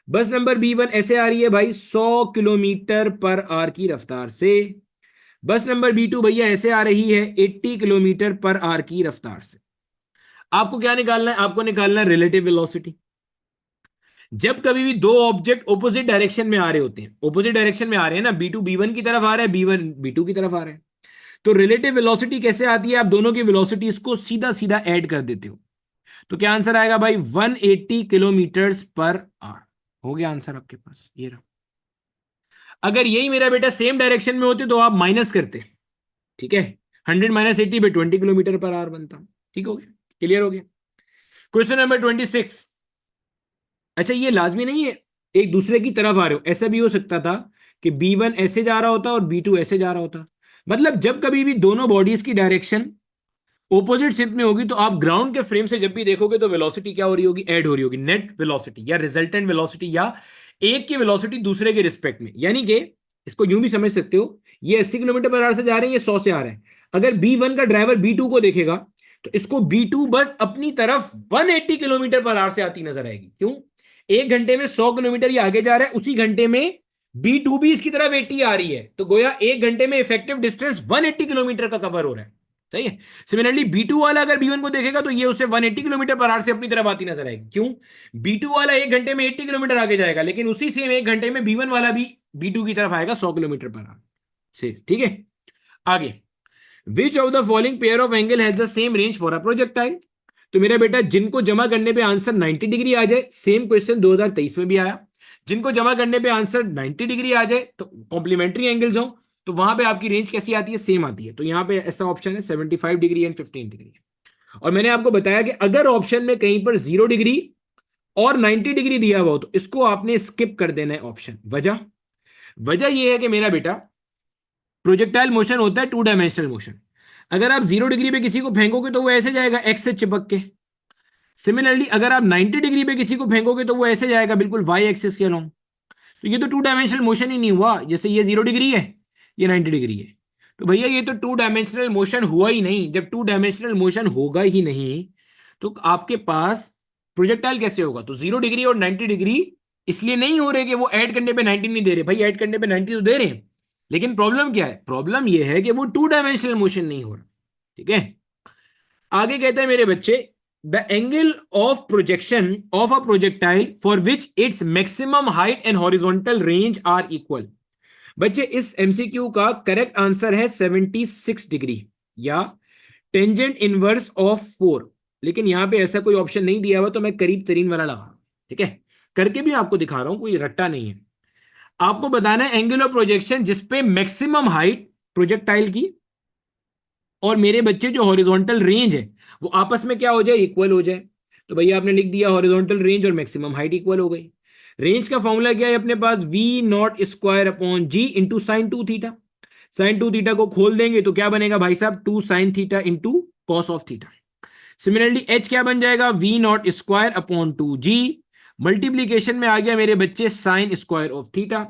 बस नंबर B1 ऐसे आ रही है भाई 100 किलोमीटर पर आवर की रफ्तार से, बस नंबर B2 भैया ऐसे आ रही है 80 किलोमीटर पर आवर की रफ्तार से। आपको क्या निकालना है, आपको निकालना है रिलेटिव वेलोसिटी। जब कभी भी दो ऑब्जेक्ट ऑपोजिट डायरेक्शन में आ रहे होते हैं, ऑपोजिट डायरेक्शन में आ रहे हैं ना, B2 B1 की तरफ आ रहा है, B1 B2 की तरफ आ रहा है, तो रिलेटिव वेलोसिटी कैसे आती है, आप दोनों की वेलोसिटीज को सीधा सीधा ऐड कर देते हो। तो क्या आंसर आएगा भाई, 180 किलोमीटर पर आवर। हो गया आंसर आपके पास, ये रहा। अगर यही मेरा बेटा सेम डायरेक्शन में होते तो आप माइनस करते, ठीक है। 100 - 80 / 20 किलोमीटर पर आवर बनता। ठीक हो गया, क्लियर हो गया। Question number 26। अच्छा, ये लाजमी नहीं है एक दूसरे की तरफ आ रहे हो, ऐसा भी हो सकता था कि B1 ऐसे जा रहा होता और B2 ऐसे जा रहा होता। मतलब जब कभी भी दोनों बॉडीज की डायरेक्शन ओपोजिट शिफ्ट में होगी तो आप ग्राउंड के फ्रेम से जब भी देखोगे तो वेलोसिटी क्या हो रही होगी, ऐड हो रही होगी, नेट वेलोसिटी या रिजल्टेंट वेलोसिटी, या एक की वेलोसिटी दूसरे के रिस्पेक्ट में। यानी कि इसको यूं भी समझ सकते हो, ये 80 किलोमीटर पर आवर से जा रहे हैं, ये 100 से आ रहे हैं। अगर B1 का ड्राइवर B2 को देखेगा तो इसको B2 बस अपनी तरफ 180 किलोमीटर पर आवर से आती नजर आएगी। क्यों? एक घंटे में 100 किलोमीटर ये आगे जा रहा है, उसी घंटे में B2 भी इसकी तरफ 80 आ रही है, तो गोया एक घंटे में इफेक्टिव डिस्टेंस 180 किलोमीटर का कवर हो रहा है। सही है। सिमिलरली B2 वाला अगर B1 को देखेगा तो ये उसे 180 किलोमीटर पर आवर से अपनी तरफ आती नजर आएगी। क्यों? B2 वाला एक घंटे में 80 किलोमीटर आगे जाएगा, लेकिन उसी सेम एक घंटे में B1 वाला भी B2 की तरफ आएगा 100 किलोमीटर पर आवर से। ठीक है, आगे। विच of the following pair of angle has the same range for a projectile? तो मेरा बेटा जिनको जमा करने पे आंसर 90 डिग्री आ जाए, सेम क्वेश्चन 2023 में भी आया, जिनको जमा करने पे आंसर 90 डिग्री आ जाए तो कॉम्प्लीमेंट्री एंगल्स हो, तो वहां पे आपकी रेंज कैसी आती है, सेम आती है। तो यहां पे ऐसा ऑप्शन है 75 डिग्री एंड 15 डिग्री। और मैंने आपको बताया कि अगर ऑप्शन में कहीं पर 0 डिग्री और 90 डिग्री दिया हुआ हो तो इसको आपने स्किप कर देना है ऑप्शन। वजह, वजह यह है कि मेरा बेटा प्रोजेक्टाइल मोशन होता है 2 डायमेंशनल मोशन। अगर आप 0 डिग्री पे किसी को फेंकोगे तो वो ऐसे जाएगा एक्स से चिपक के। सिमिलरली अगर आप 90 डिग्री पे किसी को फेंकोगे तो वो ऐसे जाएगा बिल्कुल वाई एक्सिस के अलोंग। तो ये तो 2 डायमेंशनल मोशन ही नहीं हुआ। जैसे ये 0 डिग्री है, ये 90 डिग्री है, तो भैया ये तो 2 डायमेंशनल मोशन हुआ ही नहीं। जब 2 डायमेंशनल मोशन होगा ही नहीं तो आपके पास प्रोजेक्टाइल कैसे होगा? तो 0 डिग्री और 90 डिग्री इसलिए नहीं हो रहे कि वो ऐड करने पे 90 नहीं दे रहे, भाई ऐड करने पे 90 तो दे रहे हैं, लेकिन प्रॉब्लम क्या है? प्रॉब्लम ये है कि वो 2 डायमेंशनल मोशन नहीं हो रहा। ठीक है, आगे कहते हैं मेरे बच्चे, the angle of projection of a projectile for which its maximum height and horizontal range are equal. बच्चे इस एमसीक्यू का करेक्ट आंसर है 76 डिग्री या टेंजेंट इनवर्स ऑफ 4। लेकिन यहां पे ऐसा कोई ऑप्शन नहीं दिया हुआ तो मैं करीब तरीन वाला लगा। ठीक है, करके भी आपको दिखा रहा हूं, कोई रट्टा नहीं है। आपको बताना है एंगल ऑफ प्रोजेक्शन जिसपे मैक्सिमम हाइट प्रोजेक्टाइल की और मेरे बच्चे जो हॉरिजॉन्टल रेंज है वो आपस में क्या हो जाए, इक्वल हो जाए। तो भैया आपने लिख दिया हॉरिजॉन्टल रेंज और मैक्सिमम हाइट इक्वल हो गई। रेंज का फॉर्मूला क्या है अपने पास, V naught square upon G into sine 2 theta. Sine 2 theta को खोल देंगे तो क्या बनेगा भाई साहब, 2 sin theta into cos of theta. Similarly H क्या बन जाएगा, V naught square upon 2 G, multiplication में आ गया मेरे बच्चे साइन स्क्वायर ऑफ थीटा।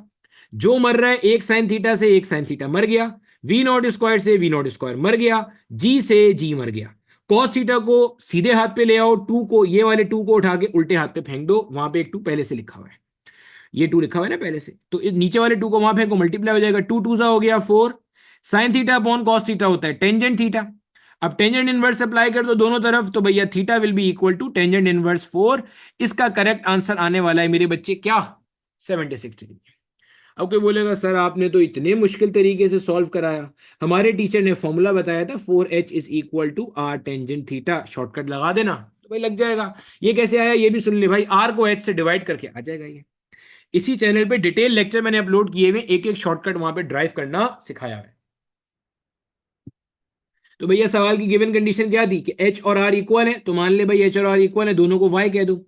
जो मर रहा है एक साइन थीटा से एक साइन थीटा मर गया, वी नॉट स्क्वायर से वी नॉट स्क्वायर मर गया, जी से जी मर गया। कॉस थीटा को सीधे हाथ पे ले आओ, टू को, ये वाले टू को उठा के उल्टे हाथ पे फेंक दो, वहां पे एक टू पहले से लिखा हुआ है, ये टू लिखा हुआ है ना पहले से, तो इस नीचे वाले टू को वहां फेंको, मल्टीप्लाई हो जाएगा, टू टू सा हो गया 4। Sine theta upon cos theta होता है टेंजेंट थीटा। अब टेंजेंट इनवर्स अप्लाई कर दो दोनों तरफ तो भैया theta will be equal to tangent inverse 4। इसका करेक्ट आंसर आने वाला है मेरे बच्चे क्या, 76 डिग्री। अब कोई बोलेगा सर आपने तो इतने मुश्किल तरीके से सॉल्व कराया, हमारे टीचर ने फॉर्मूला बताया था 4h is equal to R tangent theta, shortcut लगा देना तो भाई लग जाएगा। ये कैसे आया ये भी सुन ले भाई, आर को एच से डिवाइड करके आ जाएगा ये। इसी चैनल पे डिटेल लेक्चर मैंने अपलोड किए हुए, एक एक शॉर्टकट वहां पे ड्राइव करना सिखाया है। तो भैया सवाल की गिवन कंडीशन क्या थी कि एच और आर इक्वल है, तो मान ले भाई एच और आर इक्वल है, दोनों को वाई कह दो।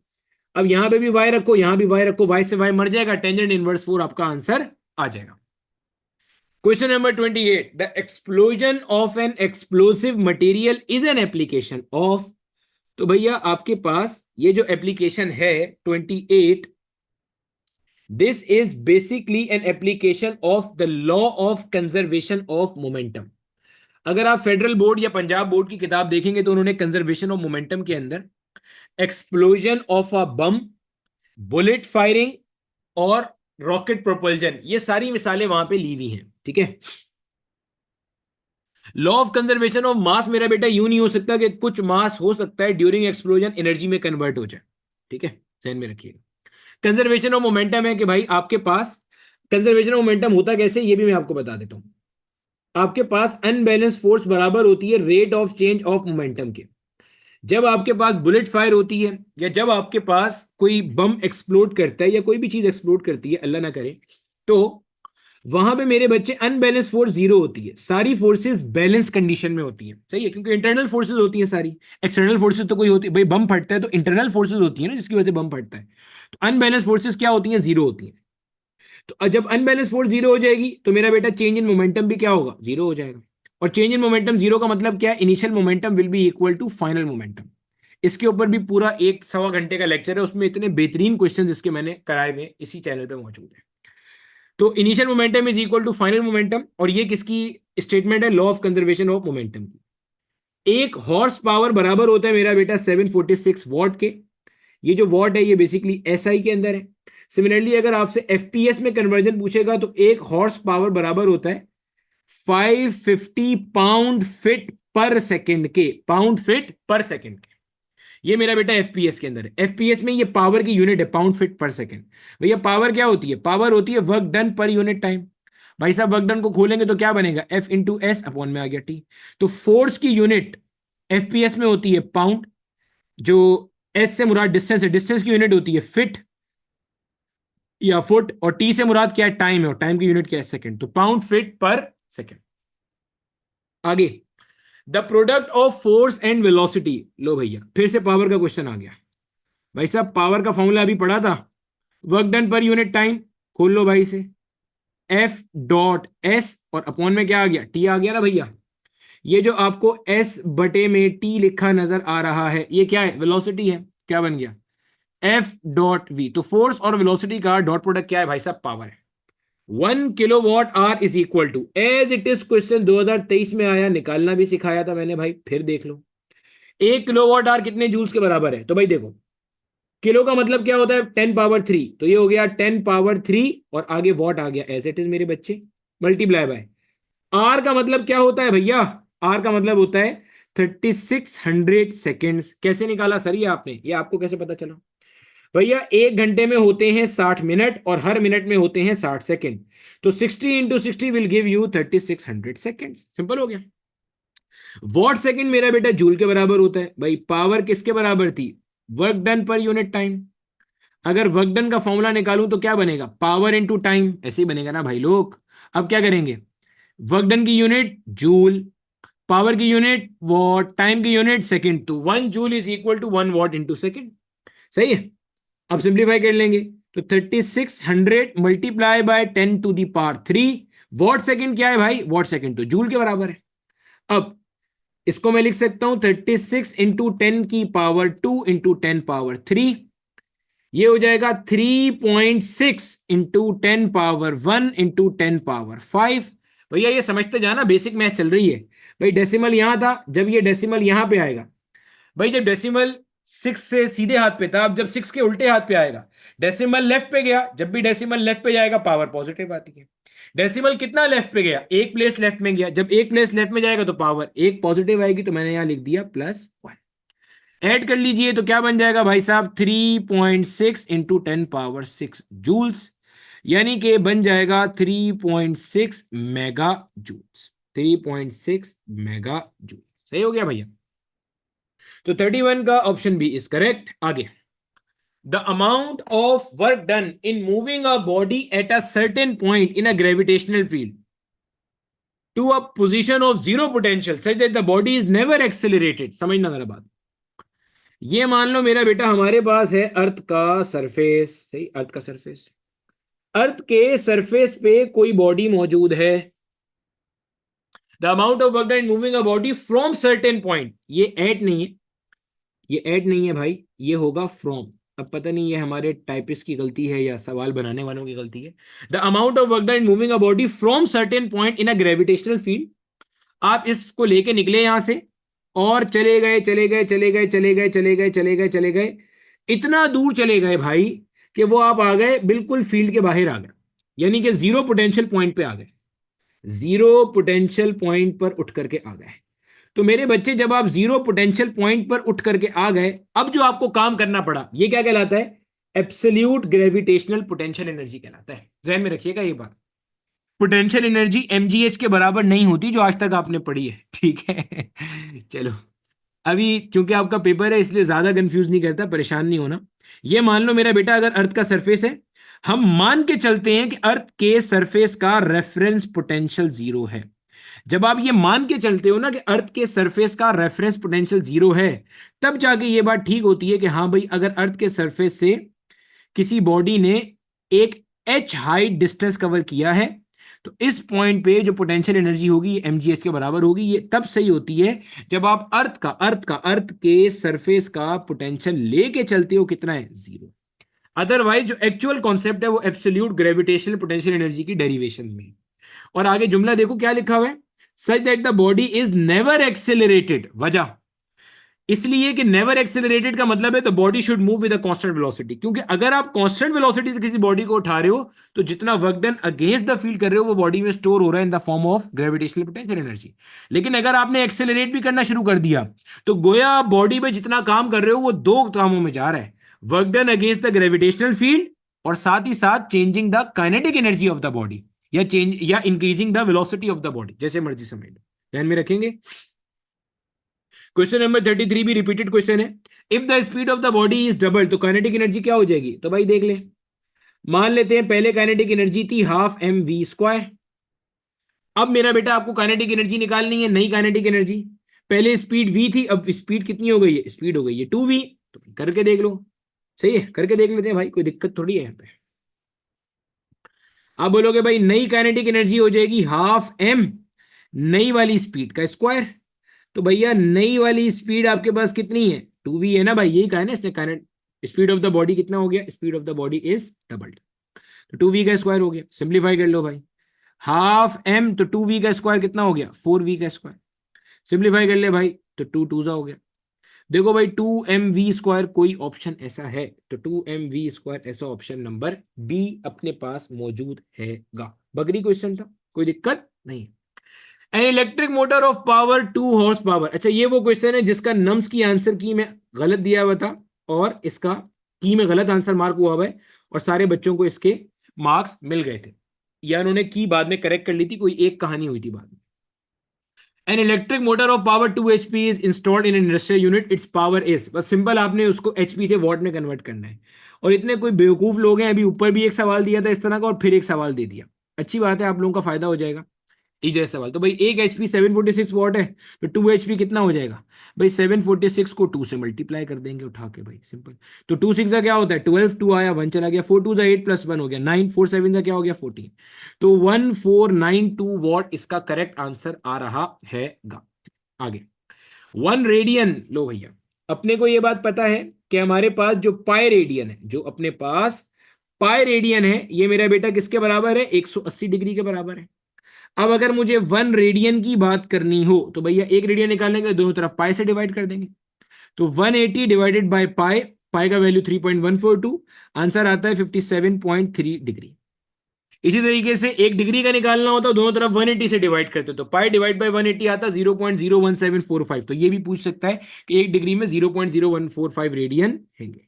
अब यहां पे भी वाई रखो, यहां भी वाई रखो, वाई से वाई मर जाएगा, टेंजेंट इनवर्स 4 आपका आंसर आ जाएगा। Question number 28, the explosion of an explosive material is an application of. तो भैया आपके पास ये जो एप्लीकेशन है 28, this is basically an application of the law of conservation of momentum. अगर आप फेडरल बोर्ड या पंजाब बोर्ड की किताब देखेंगे तो उन्होंने कंजर्वेशन ऑफ मोमेंटम के अंदर explosion of a bomb, bullet firing और रॉकेट प्रोपल्जन, ये सारी मिसालें वहां पे ली हुई हैं। ठीक है, law of conservation of mass मेरा बेटा यूं नहीं हो सकता कि कुछ मास हो सकता है ड्यूरिंग एक्सप्लोजन एनर्जी में कन्वर्ट हो जाए। ठीक है, ध्यान में रखिएगा। कंजर्वेशन ऑफ मोमेंटम है कि भाई आपके पास कंजर्वेशन ऑफ मोमेंटम होता कैसे, ये भी मैं आपको बता देता हूं। आपके पास अनबैलेंस फोर्स बराबर होती है rate of change of momentum के। जब आपके पास बुलेट फायर होती है या जब आपके पास कोई बम एक्सप्लोड करता है या कोई भी चीज एक्सप्लोड करती है, अल्लाह ना करे, तो वहां पे मेरे बच्चे अनबैलेंस फोर्स जीरो होती है, सारी फोर्सेस बैलेंस कंडीशन में होती है। सही है, क्योंकि इंटरनल फोर्सेस होती है सारी, एक्सटर्नल फोर्सेस तो कोई होती है भाई, बम फटता है तो इंटरनल फोर्सेस होती है ना जिसकी वजह से बम फटता है। तो अनबैलेंस फोर्सेस क्या होती हैं? जीरो होती हैं। तो जब अनबैलेंस फोर्स जीरो हो जाएगी तो मेरा बेटा चेंज इन मोमेंटम भी क्या होगा? जीरो हो जाएगा। और चेंज इन मोमेंटम जीरो का मतलब क्या है? Initial momentum will be equal to final momentum. इसके ऊपर भी पूरा एक सवा घंटे का लेक्चर है, उसमें इतने बेहतरीन क्वेश्चन इसके मैंने कराए हुए इसी चैनल पे मौजूद है। तो initial momentum is equal to final momentum, और ये किसकी स्टेटमेंट है? Law of conservation of momentum की। एक हॉर्स पावर बराबर होता है मेरा बेटा 746 वॉट के। ये जो वॉट है ये बेसिकली एसआई के अंदर है। सिमिलरली अगर आपसे एफपीएस में कन्वर्जन पूछेगा तो एक हॉर्स पावर बराबर होता है 550 पाउंड फिट पर सेकंड के, पाउंड फिट पर सेकंड के। ये मेरा बेटा एफपीएस के अंदर है। एफपीएस में ये पावर की यूनिट है पाउंड फिट पर सेकंड। भैया पावर क्या होती है? पावर होती है वर्क डन पर यूनिट टाइम। भाई साहब वर्क डन को खोलेंगे तो क्या बनेगा? एफ इंटू एस अपॉन में आ गया टी। तो फोर्स की यूनिट एफपीएस में होती है पाउंड, जो एस से मुराद डिस्टेंस है, डिस्टेंस की यूनिट होती है फिट या फुट, और टी से मुराद क्या है? टाइम है, और टाइम की यूनिट क्या है? सेकंड। तो पाउंड फिट पर सेकंड। आगे, the product of force and velocity. लो भैया फिर से पावर का क्वेश्चन आ गया। भाई साहब पावर का फॉर्मूला अभी पढ़ा था, वर्क डन पर यूनिट टाइम। खोल लो भाई से, एफ डॉट एस और अपॉन में क्या आ गया? टी आ गया ना भैया। ये जो आपको एस बटे में टी लिखा नजर आ रहा है ये क्या है? वेलोसिटी है। क्या बन गया? F dot V. तो फोर्स और वेलोसिटी का डॉट प्रोडक्ट क्या है भाई साहब? पावर है। 1 kilowatt hour is equal to, as it is question 2023 में आया, निकालना भी सिखाया था मैंने भाई, फिर देख लो। 1 किलोवाट आवर कितने जूल्स के बराबर है? तो भाई देखो, किलो का मतलब क्या होता है? 10 पावर 3, तो ये हो गया 10 पावर 3, और आगे वॉट आ गया एज इट इज मेरे बच्चे, मल्टीप्लाई बाय। आर का मतलब क्या होता है भैया? आर का मतलब होता है 3600 सेकेंड्स। कैसे निकाला सर ये आपने? ये आपको कैसे पता चला? भैया 1 घंटे में होते हैं 60 मिनट और हर मिनट में होते हैं 60 सेकेंड। तो 60 × 60 will give you 3600 second. Simple हो गया। वॉट सेकेंड मेरा बेटा जूल के बराबर होता है। भाई पावर किसके बराबर थी? वर्क डन पर यूनिट टाइम। अगर वर्क डन का फॉर्मूला निकालूं तो क्या बनेगा? पावर इंटू टाइम, ऐसे ही बनेगा ना भाई लोग। अब क्या करेंगे? वर्क डन की यूनिट जूल, पावर की यूनिट वॉट, टाइम की यूनिट सेकंड। तो 1 joule is equal to 1 watt into second. सही है। अब सिंप्लीफाई कर लेंगे तो 3600 मल्टीप्लाई बाय 10⁻³ वॉट सेकंड क्या है भाई? वॉट सेकंड तो जूल के बराबर है। अब इसको मैं लिख सकता हूं 36 × 10⁻² इंटू 10⁻³ ये हो जाएगा 3.6 × 10⁻1 इंटू 10⁻5। भैया ये समझते जाना, बेसिक मैथ चल रही है। भाई डेसिमल यहां था, जब ये डेसिमल यहां पे आएगा, भाई जब डेसिमल 6 से सीधे हाथ पे था, अब जब 6 के उल्टे हाथ पे आएगा, डेसिमल लेफ्ट पे गया, जब भी डेसिमल लेफ्ट पे जाएगा पावर पॉजिटिव आती है। डेसिमल कितना लेफ्ट पे गया? एक प्लेस लेफ्ट में गया, जब एक प्लेस लेफ्ट में जाएगा तो पावर एक पॉजिटिव आएगी, तो मैंने यहां लिख दिया +1। ऐड कर लीजिए तो क्या बन जाएगा भाई साहब? 3.6 × 10⁻6 जूल्स, यानी कि बन जाएगा 3.6 मेगा जूल्स। 3.6 mega joule. सही हो गया भैया। तो 31 का ऑप्शन बी इज करेक्ट। आगे, the amount of work done in moving a body at a certain point in a gravitational field to a position of zero potential such that the body is never accelerated. समझना मेरा बात। ये मान लो मेरा बेटा हमारे पास है अर्थ का सरफेस। सही, अर्थ का सरफेस। अर्थ के सरफेस पे कोई बॉडी मौजूद है। The amount of work done in moving a body from certain point, ये एट नहीं है, ये ऐड नहीं है भाई, ये होगा फ्रॉम। अब पता नहीं ये हमारे टाइपिस्ट की गलती है या सवाल बनाने वालों की गलती है। The amount of work done in moving a body from certain point in a gravitational field. आप इसको लेके निकले यहां से और चले गए चले गए चले गए चले गए चले गए चले गए चले गए, इतना दूर चले गए भाई कि वो आप आ गए बिल्कुल फील्ड के बाहर आ गए, यानी कि जीरो पोटेंशियल पॉइंट पे आ गए। जीरो पोटेंशियल पॉइंट पर उठ करके आ गए। तो मेरे बच्चे जब आप जीरो पोटेंशियल पॉइंट पर उठ करके आ गए, अब जो आपको काम करना पड़ा ये क्या कहलाता है? एब्सोल्यूट ग्रेविटेशनल पोटेंशियल एनर्जी कहलाता है। ध्यान में रखिएगा ये बात। पोटेंशियल एनर्जी mgh के बराबर नहीं होती जो आज तक आपने पढ़ी है, ठीक है। चलो, अभी क्योंकि आपका पेपर है इसलिए ज्यादा कंफ्यूज नहीं करता, परेशान नहीं होना। ये मान लो मेरा बेटा अगर अर्थ का सरफेस है, हम मान के चलते हैं कि अर्थ के सरफेस का रेफरेंस पोटेंशियल जीरो है। जब आप ये मान के चलते हो ना कि अर्थ के सरफेस का रेफरेंस पोटेंशियल जीरो है, तब जाके ये बात ठीक होती है कि हाँ भाई, अगर अर्थ के सरफेस से किसी बॉडी ने एक एच हाइट डिस्टेंस कवर किया है, तो इस पॉइंट पे जो पोटेंशियल एनर्जी होगी ये mgh के बराबर होगी। ये तब सही होती है जब आप अर्थ के सरफेस का पोटेंशियल लेके चलते हो, कितना है, जीरो। अदरवाइज जो एक्चुअल कॉन्सेप्ट है वो एब्सोल्यूट ग्रेविटेशनल पोटेंशियल एनर्जी की डेरिवेशन में। और आगे जुमला देखो क्या लिखा हुआ है, सच that the body is never accelerated. वजह इसलिए कि नेवर एक्सेलरेटेड का मतलब है the body should move with a constant velocity, क्योंकि अगर आप कांस्टेंट वेलोसिटी से किसी बॉडी को उठा रहे हो तो जितना work done against the field कर रहे हो वो बॉडी में स्टोर हो रहा है in the form of gravitational potential energy. लेकिन अगर आपने एक्सेलरेट भी करना शुरू कर दिया तो गोया आप बॉडी में जितना काम कर रहे हो वो दो कामों में जा रहा है, work done against the gravitational field और साथ ही साथ changing the kinetic energy of the body, या चेंज या increasing the velocity of the body, जैसे मर्जी समझ लो, ध्यान में रखेंगे। क्वेश्चन नंबर 33 भी रिपीटेड क्वेश्चन है। If the speed of the body is double तो काइनेटिक एनर्जी क्या हो जाएगी, तो भाई देख ले। मान लेते हैं पहले काइनेटिक एनर्जी थी हाफ एम वी स्क्वायर। अब मेरा बेटा आपको काइनेटिक एनर्जी निकालनी है, नई काइनेटिक एनर्जी। पहले स्पीड वी थी, अब स्पीड कितनी हो गई है, स्पीड हो गई है 2v। तो करके देख लो, सही है, करके देख लेते हैं भाई, कोई दिक्कत थोड़ी है यहाँ पे। आप बोलोगे भाई नई काइनेटिक एनर्जी हो जाएगी हाफ एम नई वाली स्पीड का स्क्वायर। तो भैया नई वाली स्पीड आपके पास कितनी है, 2v है ना भाई, यही कहा है ना इसने, काइनेट स्पीड ऑफ द बॉडी कितना हो गया, speed of the body is doubled, तो 2v का स्क्वायर हो गया। सिंप्लीफाई कर लो भाई, हाफ एम तो 2v का स्क्वायर कितना हो गया, 4v का स्क्वायर। सिंप्लीफाई कर ले भाई, तो 2 2 हो गया। देखो भाई 2mv स्क्वायर कोई ऑप्शन ऐसा है, तो 2mv स्क्वायर ऐसा ऑप्शन नंबर बी अपने पास मौजूद हैगा। बगरी क्वेश्चन था, कोई दिक्कत नहीं। An electric motor of power 2 horse power. अच्छा, ये वो क्वेश्चन है जिसका नम्स की आंसर की में गलत दिया हुआ था और इसका की में गलत आंसर मार्क हुआ हुआ है, और सारे बच्चों को इसके मार्क्स मिल गए थे, या उन्होंने की बाद में करेक्ट कर ली थी, कोई एक कहानी हुई थी बाद में। An electric motor of power 2 HP is installed in industrial unit, it's power is, बस सिंपल आपने उसको एचपी से वॉट में कन्वर्ट करना है। और इतने कोई बेवकूफ लोग हैं, अभी ऊपर भी एक सवाल दिया था इस तरह का और फिर एक सवाल दे दिया। अच्छी बात है, आप लोगों का फायदा हो जाएगा। इजी सवाल। तो भाई एक एचपी 746 वॉट है, तो 2 HP कितना हो जाएगा भाई, 746 को 2 से मल्टीप्लाई कर देंगे उठा के भाई, सिंपल। तो 2 6 क्या होता है 12, 2 आया 1 चला गया, 4 2 8 प्लस 1 हो गया 9, 4 7 क्या हो गया 14। तो 1492 वॉट इसका करेक्ट आंसर आ रहा हैगा। आगे 1 रेडियन लो भैया, अपने को ये बात पता है कि हमारे पास जो पाई रेडियन है, जो अपने पास पाई रेडियन है, ये मेरा बेटा किसके बराबर है, 180 डिग्री के बराबर है। अब अगर मुझे 1 रेडियन की बात करनी हो तो भैया 1 रेडियन निकालने के लिए दोनों तरफ पाई से डिवाइड कर देंगे। तो 180 डिवाइडेड बाय पाई, पाई का वैल्यू 3.142, आंसर आता है 57.3 डिग्री। इसी तरीके से 1 डिग्री का निकालना होता है, दोनों तरफ 180 से डिवाइड करते, तो पाई डिवाइड बाय 180 आता 0.01745। तो ये भी पूछ सकता है कि 1 डिग्री में 0.0145 रेडियन हैंगे।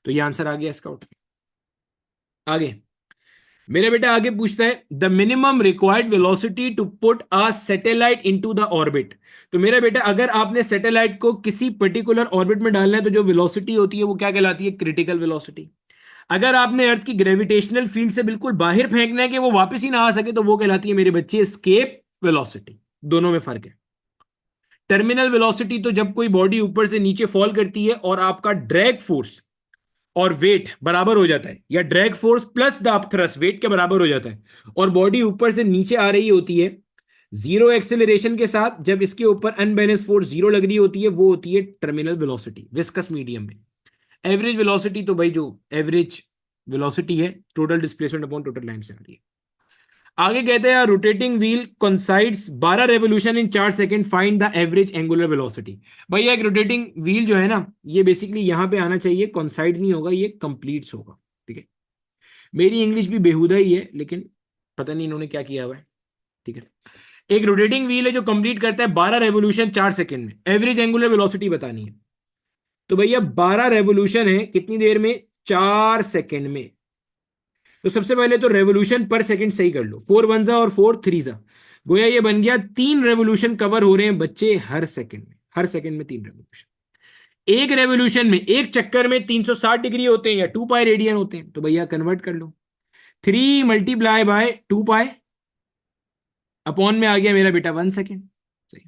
तो ये आंसर आ गया इसका। आगे मेरे बेटा आगे पूछता है the minimum required velocity to put a satellite into the orbit. तो मेरा बेटा अगर आपने सैटेलाइट को किसी पर्टिकुलर ऑर्बिट में डालना है तो जो वेलोसिटी होती है वो क्या कहलाती है, क्रिटिकल वेलोसिटी। अगर आपने अर्थ की ग्रेविटेशनल फील्ड से बिल्कुल बाहर फेंकना है कि वो वापस ही ना आ सके तो वो कहलाती है मेरे बच्चे एस्केप वेलोसिटी। दोनों में फर्क है। टर्मिनल वेलोसिटी तो जब कोई बॉडी ऊपर से नीचे फॉल करती है और आपका ड्रैग फोर्स और वेट बराबर हो जाता है, या drag force plus the upthrust weight के बराबर हो जाता है, और बॉडी ऊपर से नीचे आ रही होती है जीरो एक्सेलरेशन के साथ, जब इसके ऊपर अनबैलेंस फोर्स जीरो लग रही होती है, वो होती है टर्मिनल वेलोसिटी विस्कस मीडियम में। एवरेज वेलोसिटी तो भाई जो एवरेज वेलोसिटी है total displacement upon total time से आ रही है। आगे कहते हैं rotating wheel concedes 12 revolution in 4 second, find the average angular velocity. भैया एक रोटेटिंग व्हील जो है ना, ये बेसिकली यहां पे आना चाहिए, कॉन्साइड नहीं होगा, ये कंप्लीट्स होगा, ठीक है। मेरी इंग्लिश भी बेहुदा ही है, लेकिन पता नहीं इन्होंने क्या किया हुआ है, ठीक है। एक रोटेटिंग व्हील है जो कंप्लीट करता है 12 रेवोल्यूशन 4 सेकंड में, एवरेज एंगुलर वेलोसिटी बतानी है। तो भैया 12 रेवोल्यूशन है कितनी देर में, 4 सेकंड में। तो सबसे पहले तो रेवोल्यूशन पर सेकंड सही कर लो, 4 वन जा और 4 थ्री जा, गोया ये बन गया 3 रेवोल्यूशन कवर हो रहे हैं बच्चे हर सेकंड में, हर सेकंड में 3 रेवोल्यूशन। एक रेवोल्यूशन में, एक चक्कर में 360 डिग्री होते हैं या 2 पाई रेडियन होते हैं, तो भैया कन्वर्ट कर लो, 3 × 2 पाई अपॉन में आ गया मेरा बेटा 1 सेकेंड। सही।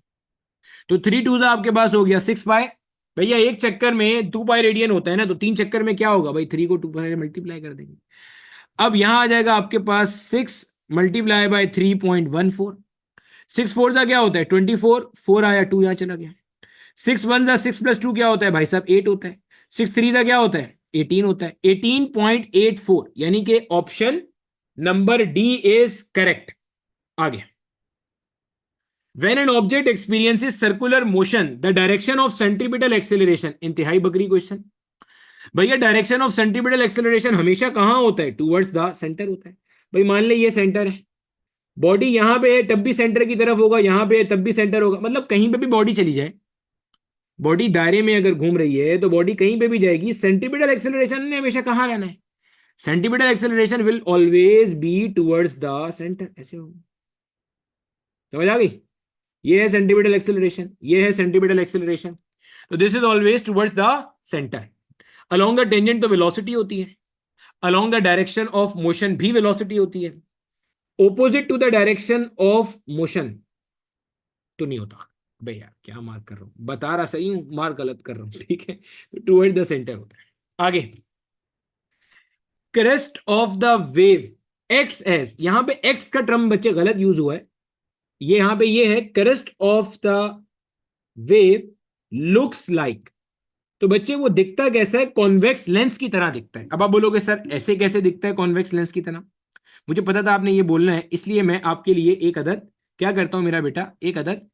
तो 3 2 आपके पास हो गया 6 पाई। भैया एक चक्कर में 2 पाई रेडियन होता है ना, तो 3 चक्कर में क्या होगा भाई, 3 को 2 पाई मल्टीप्लाई कर देंगे। अब यहां आ जाएगा आपके पास 6 × 3.14। 6 4 क्या होता है 24, 4 आया 2 यहां चला गया। 6 1 6 + 2 क्या होता है भाई साहब 8 होता है। 6 3 क्या होता है 18 होता है। 18.84 यानी कि option number D is correct. आगे, When an object experiences circular motion, the direction of centripetal acceleration, इंतहाई बकरी क्वेश्चन। भैया डायरेक्शन ऑफ सेंट्रीपिटल एक्सेलरेशन हमेशा कहां होता है, टूवर्ड्स द सेंटर होता है। भाई मान ले ये सेंटर है, बॉडी यहां पे है तब भी सेंटर की तरफ होगा, यहां पे है तब भी सेंटर होगा, मतलब कहीं पे भी बॉडी चली जाए, बॉडी दायरे में अगर घूम रही है तो बॉडी कहीं पे भी जाएगी, सेंट्रीपिटल एक्सेलरेशन ने हमेशा कहां रहना है, centripetal acceleration will always be towards the centre. ऐसे होगा, समझ आ गई। ये है सेंट्रीपिटल एक्सेलरेशन, ये है सेंट्रीपिटल एक्सेलरेशन, तो this is always towards the centre. Along the tangent तो वेलोसिटी होती है, along the direction of motion भी वेलोसिटी होती है, opposite to the direction of motion तो नहीं होता। भैया क्या मार्क कर रहा हूं, बता रहा सही हूं, मार्क गलत कर रहा हूं, ठीक है। तो टुवर्ड द सेंटर होता है। आगे, crest of the wave x S, यहां पे एक्स का टर्म बच्चे गलत यूज हुआ है, ये यहां पे ये है crest of the wave looks like, तो बच्चे वो दिखता कैसा है, कॉन्वेक्स लेंस की तरह दिखता है। अब आप बोलोगे सर ऐसे कैसे दिखता है कॉन्वेक्स लेंस की तरह, मुझे पता था आपने ये बोलना है, इसलिए मैं आपके लिए एक अदद क्या करता हूं मेरा बेटा, एक अदद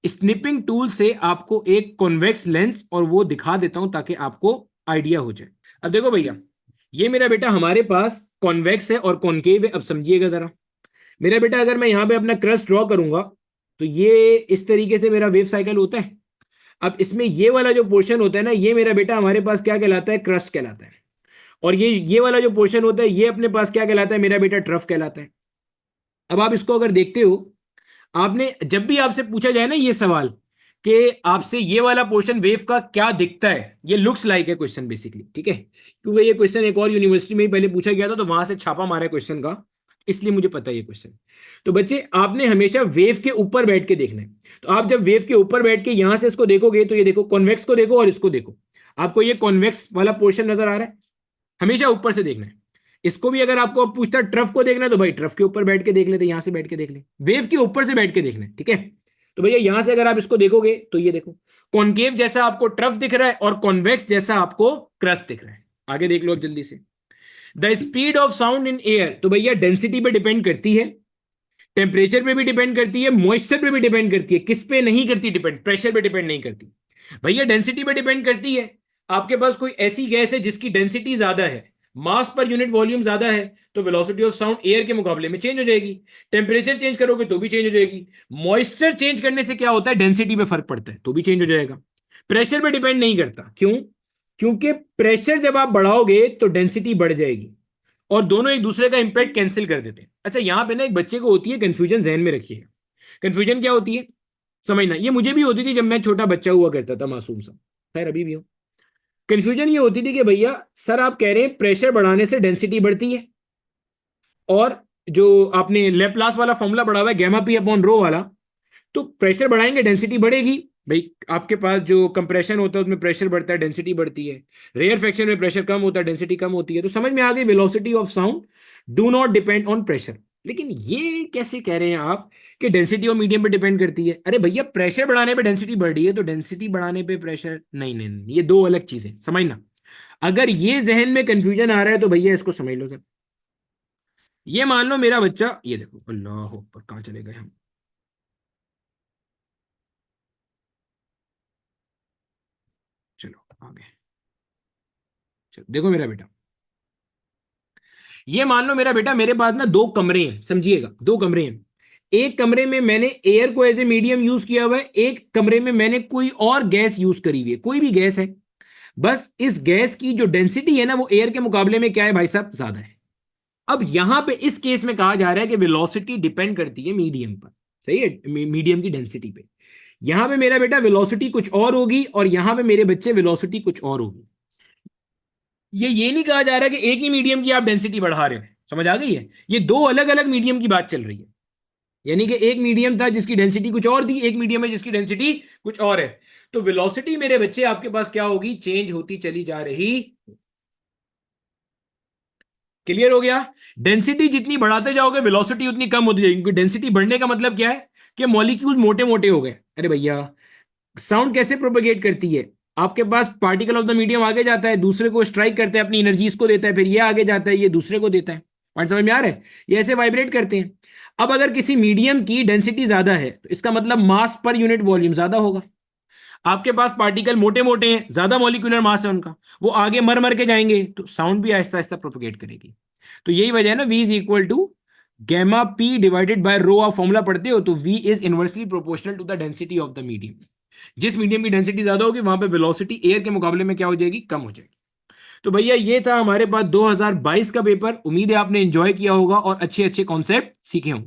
स्निपिंग टूल से आपको एक कॉन्वेक्स लेंस और वो दिखा देता हूं ताकि आपको आइडिया हो जाए। अब देखो भैया, ये मेरा बेटा हमारे पास कॉन्वेक्स है और कॉन्केव है। अब समझिएगा जरा मेरा बेटा, अगर मैं यहां पे अपना क्रस्ट ड्रॉ करूंगा तो ये इस तरीके से मेरा वेव साइकिल होता है। अब इसमें ये वाला जो पोर्शन होता है ना, ये मेरा बेटा हमारे पास क्या कहलाता है, क्रस्ट कहलाता है। और ये वाला जो पोर्शन होता है, ये अपने पास क्या कहलाता है मेरा बेटा, ट्रफ कहलाता है। अब आप इसको अगर देखते हो, आपने जब भी आपसे पूछा जाए ना ये सवाल कि आपसे ये वाला पोर्शन वेव का क्या दिखता है, ये लुक्स लाइक है क्वेश्चन बेसिकली, ठीक है, क्योंकि ये क्वेश्चन एक और यूनिवर्सिटी में ही पहले पूछा गया था, तो वहां से छापा मारा है क्वेश्चन का, इसलिए मुझे पता है ये क्वेश्चन। तो बच्चे आपने हमेशा वेव के ऊपर बैठ के देखना है। तो आप जब वेव के ऊपर बैठ के यहां से इसको देखोगे, तो ये देखो कॉन्वेक्स को देखो और इसको देखो, आपको ये कॉन्वेक्स वाला पोर्शन नजर आ रहा है, हमेशा ऊपर से देखना है। इसको भी अगर आपको पूछता ट्रफ को देखना है तो भाई ट्रफ के ऊपर बैठ के देख लेते, यहां से बैठ के देख ले, वेव के ऊपर से बैठ के देखना है, ठीक है। तो भैया यहां से अगर आप इसको देखोगे तो ये देखो कॉन्केव जैसा आपको ट्रफ दिख रहा है और कॉन्वेक्स जैसा आपको क्रस्ट दिख रहा है। आगे देख लो अब जल्दी से, the speed of sound in air, तो भैया डेंसिटी पे डिपेंड करती है, टेम्परेचर पे भी डिपेंड करती है, मॉइस्चर पे भी डिपेंड करती है, किस पे नहीं करती डिपेंड, प्रेशर पे डिपेंड नहीं करती। भैया डेंसिटी पे डिपेंड करती है, आपके पास कोई ऐसी गैस है जिसकी डेंसिटी ज्यादा है, मास पर यूनिट वॉल्यूम ज्यादा है, तो वेलोसिटी ऑफ साउंड एयर के मुकाबले में चेंज हो जाएगी। टेम्परेचर चेंज करोगे तो भी चेंज हो जाएगी। मॉइस्चर चेंज करने से क्या होता है, डेंसिटी पे फर्क पड़ता है, तो भी चेंज हो जाएगा। प्रेशर पे डिपेंड नहीं करता, क्यों, क्योंकि प्रेशर जब आप बढ़ाओगे तो डेंसिटी बढ़ जाएगी और दोनों एक दूसरे का इंपैक्ट कैंसिल कर देते हैं। अच्छा यहां पे ना एक बच्चे को होती है कंफ्यूजन, जहन में रखिएगा। कंफ्यूजन क्या होती है समझना, ये मुझे भी होती थी जब मैं छोटा बच्चा हुआ करता था, मासूम सा, खैर अभी भी हूं। कंफ्यूजन ये होती थी कि भैया सर आप कह रहे हैं प्रेशर बढ़ाने से डेंसिटी बढ़ती है, और जो आपने लेप्लास वाला फॉर्मूला पढ़ा हुआ है गैमा पी अपॉन रो वाला, तो प्रेशर बढ़ाएंगे डेंसिटी बढ़ेगी। भाई आपके पास जो कंप्रेशन होता है उसमें प्रेशर बढ़ता है डेंसिटी बढ़ती है, रेयर फ्रैक्शन में प्रेशर कम होता है डेंसिटी कम होती है। तो समझ में आ गई, velocity of sound do not depend on pressure. लेकिन ये कैसे कह रहे हैं आप कि डेंसिटी और मीडियम पे डिपेंड करती है, अरे भैया प्रेशर बढ़ाने पे डेंसिटी बढ़ रही है तो डेंसिटी बढ़ाने पे प्रेशर, नहीं नहीं नहीं, ये दो अलग चीजें समझना। अगर ये जहन में कंफ्यूजन आ रहा है तो भैया इसको समझ लो सर। ये मान लो मेरा बच्चा, ये देखो अल्लाह पर कहां चले गए हम, चलो आगे, चलो देखो मेरा बेटा, ये मान लो मेरा बेटा मेरे पास ना दो कमरे हैं, समझिएगा दो कमरे हैं। एक कमरे में मैंने एयर को एज ए मीडियम यूज किया हुआ है, एक कमरे में मैंने कोई और गैस यूज करी हुई है, कोई भी गैस है, बस इस गैस की जो डेंसिटी है ना वो एयर के मुकाबले में क्या है भाई साहब, ज्यादा है। अब यहां पे इस केस में कहा जा रहा है कि वेलोसिटी डिपेंड करती है मीडियम पर, सही है, मीडियम की डेंसिटी पे। यहां पे मेरा बेटा वेलोसिटी कुछ और होगी और यहां पे मेरे बच्चे वेलोसिटी कुछ और होगी। ये नहीं कहा जा रहा कि एक ही मीडियम की आप डेंसिटी बढ़ा रहे हो, समझ आ गई है, ये दो अलग अलग मीडियम की बात चल रही है। यानी कि एक मीडियम था जिसकी डेंसिटी कुछ और थी, एक मीडियम है जिसकी डेंसिटी कुछ और है। तो वेलोसिटी मेरे बच्चे आपके पास क्या होगी, चेंज होती चली जा रही। क्लियर हो गया। डेंसिटी जितनी बढ़ाते जाओगे वेलोसिटी उतनी कम होती जाएगी, क्योंकि डेंसिटी बढ़ने का मतलब क्या है कि मॉलिक्यूल मोटे मोटे हो गए। अरे भैया, साउंड कैसे प्रोपेगेट करती है, आपके पास पार्टिकल ऑफ द मीडियम आगे जाता है, दूसरे को स्ट्राइक करता है, अपनी एनर्जी इसको देता है, फिर ये आगे जाता है, ये दूसरे को देता है। पॉइंट समझ में आ रहा है, ये ऐसे वाइब्रेट करते हैं। अब अगर किसी मीडियम की डेंसिटी ज्यादा है तो इसका मतलब मास पर यूनिट वॉल्यूम ज्यादा होगा। आपके पास पार्टिकल मोटे मोटे हैं, ज्यादा मॉलिक्यूलर मास है उनका, वो आगे मर मर के जाएंगे, तो साउंड भी आहिस्ता आहिस्ता प्रोपेगेट करेगी। तो यही वजह है ना, V is equal to gamma P divided by rho. आप फॉर्मूला पढ़ते हो तो V is inversely proportional to the density of the medium. जिस मीडियम की डेंसिटी ज्यादा होगी वहां पे वेलोसिटी एयर के मुकाबले में क्या हो जाएगी, कम हो जाएगी। तो भैया ये था हमारे पास 2022 का पेपर। उम्मीद है आपने एंजॉय किया होगा और अच्छे अच्छे कॉन्सेप्ट सीखे होंगे।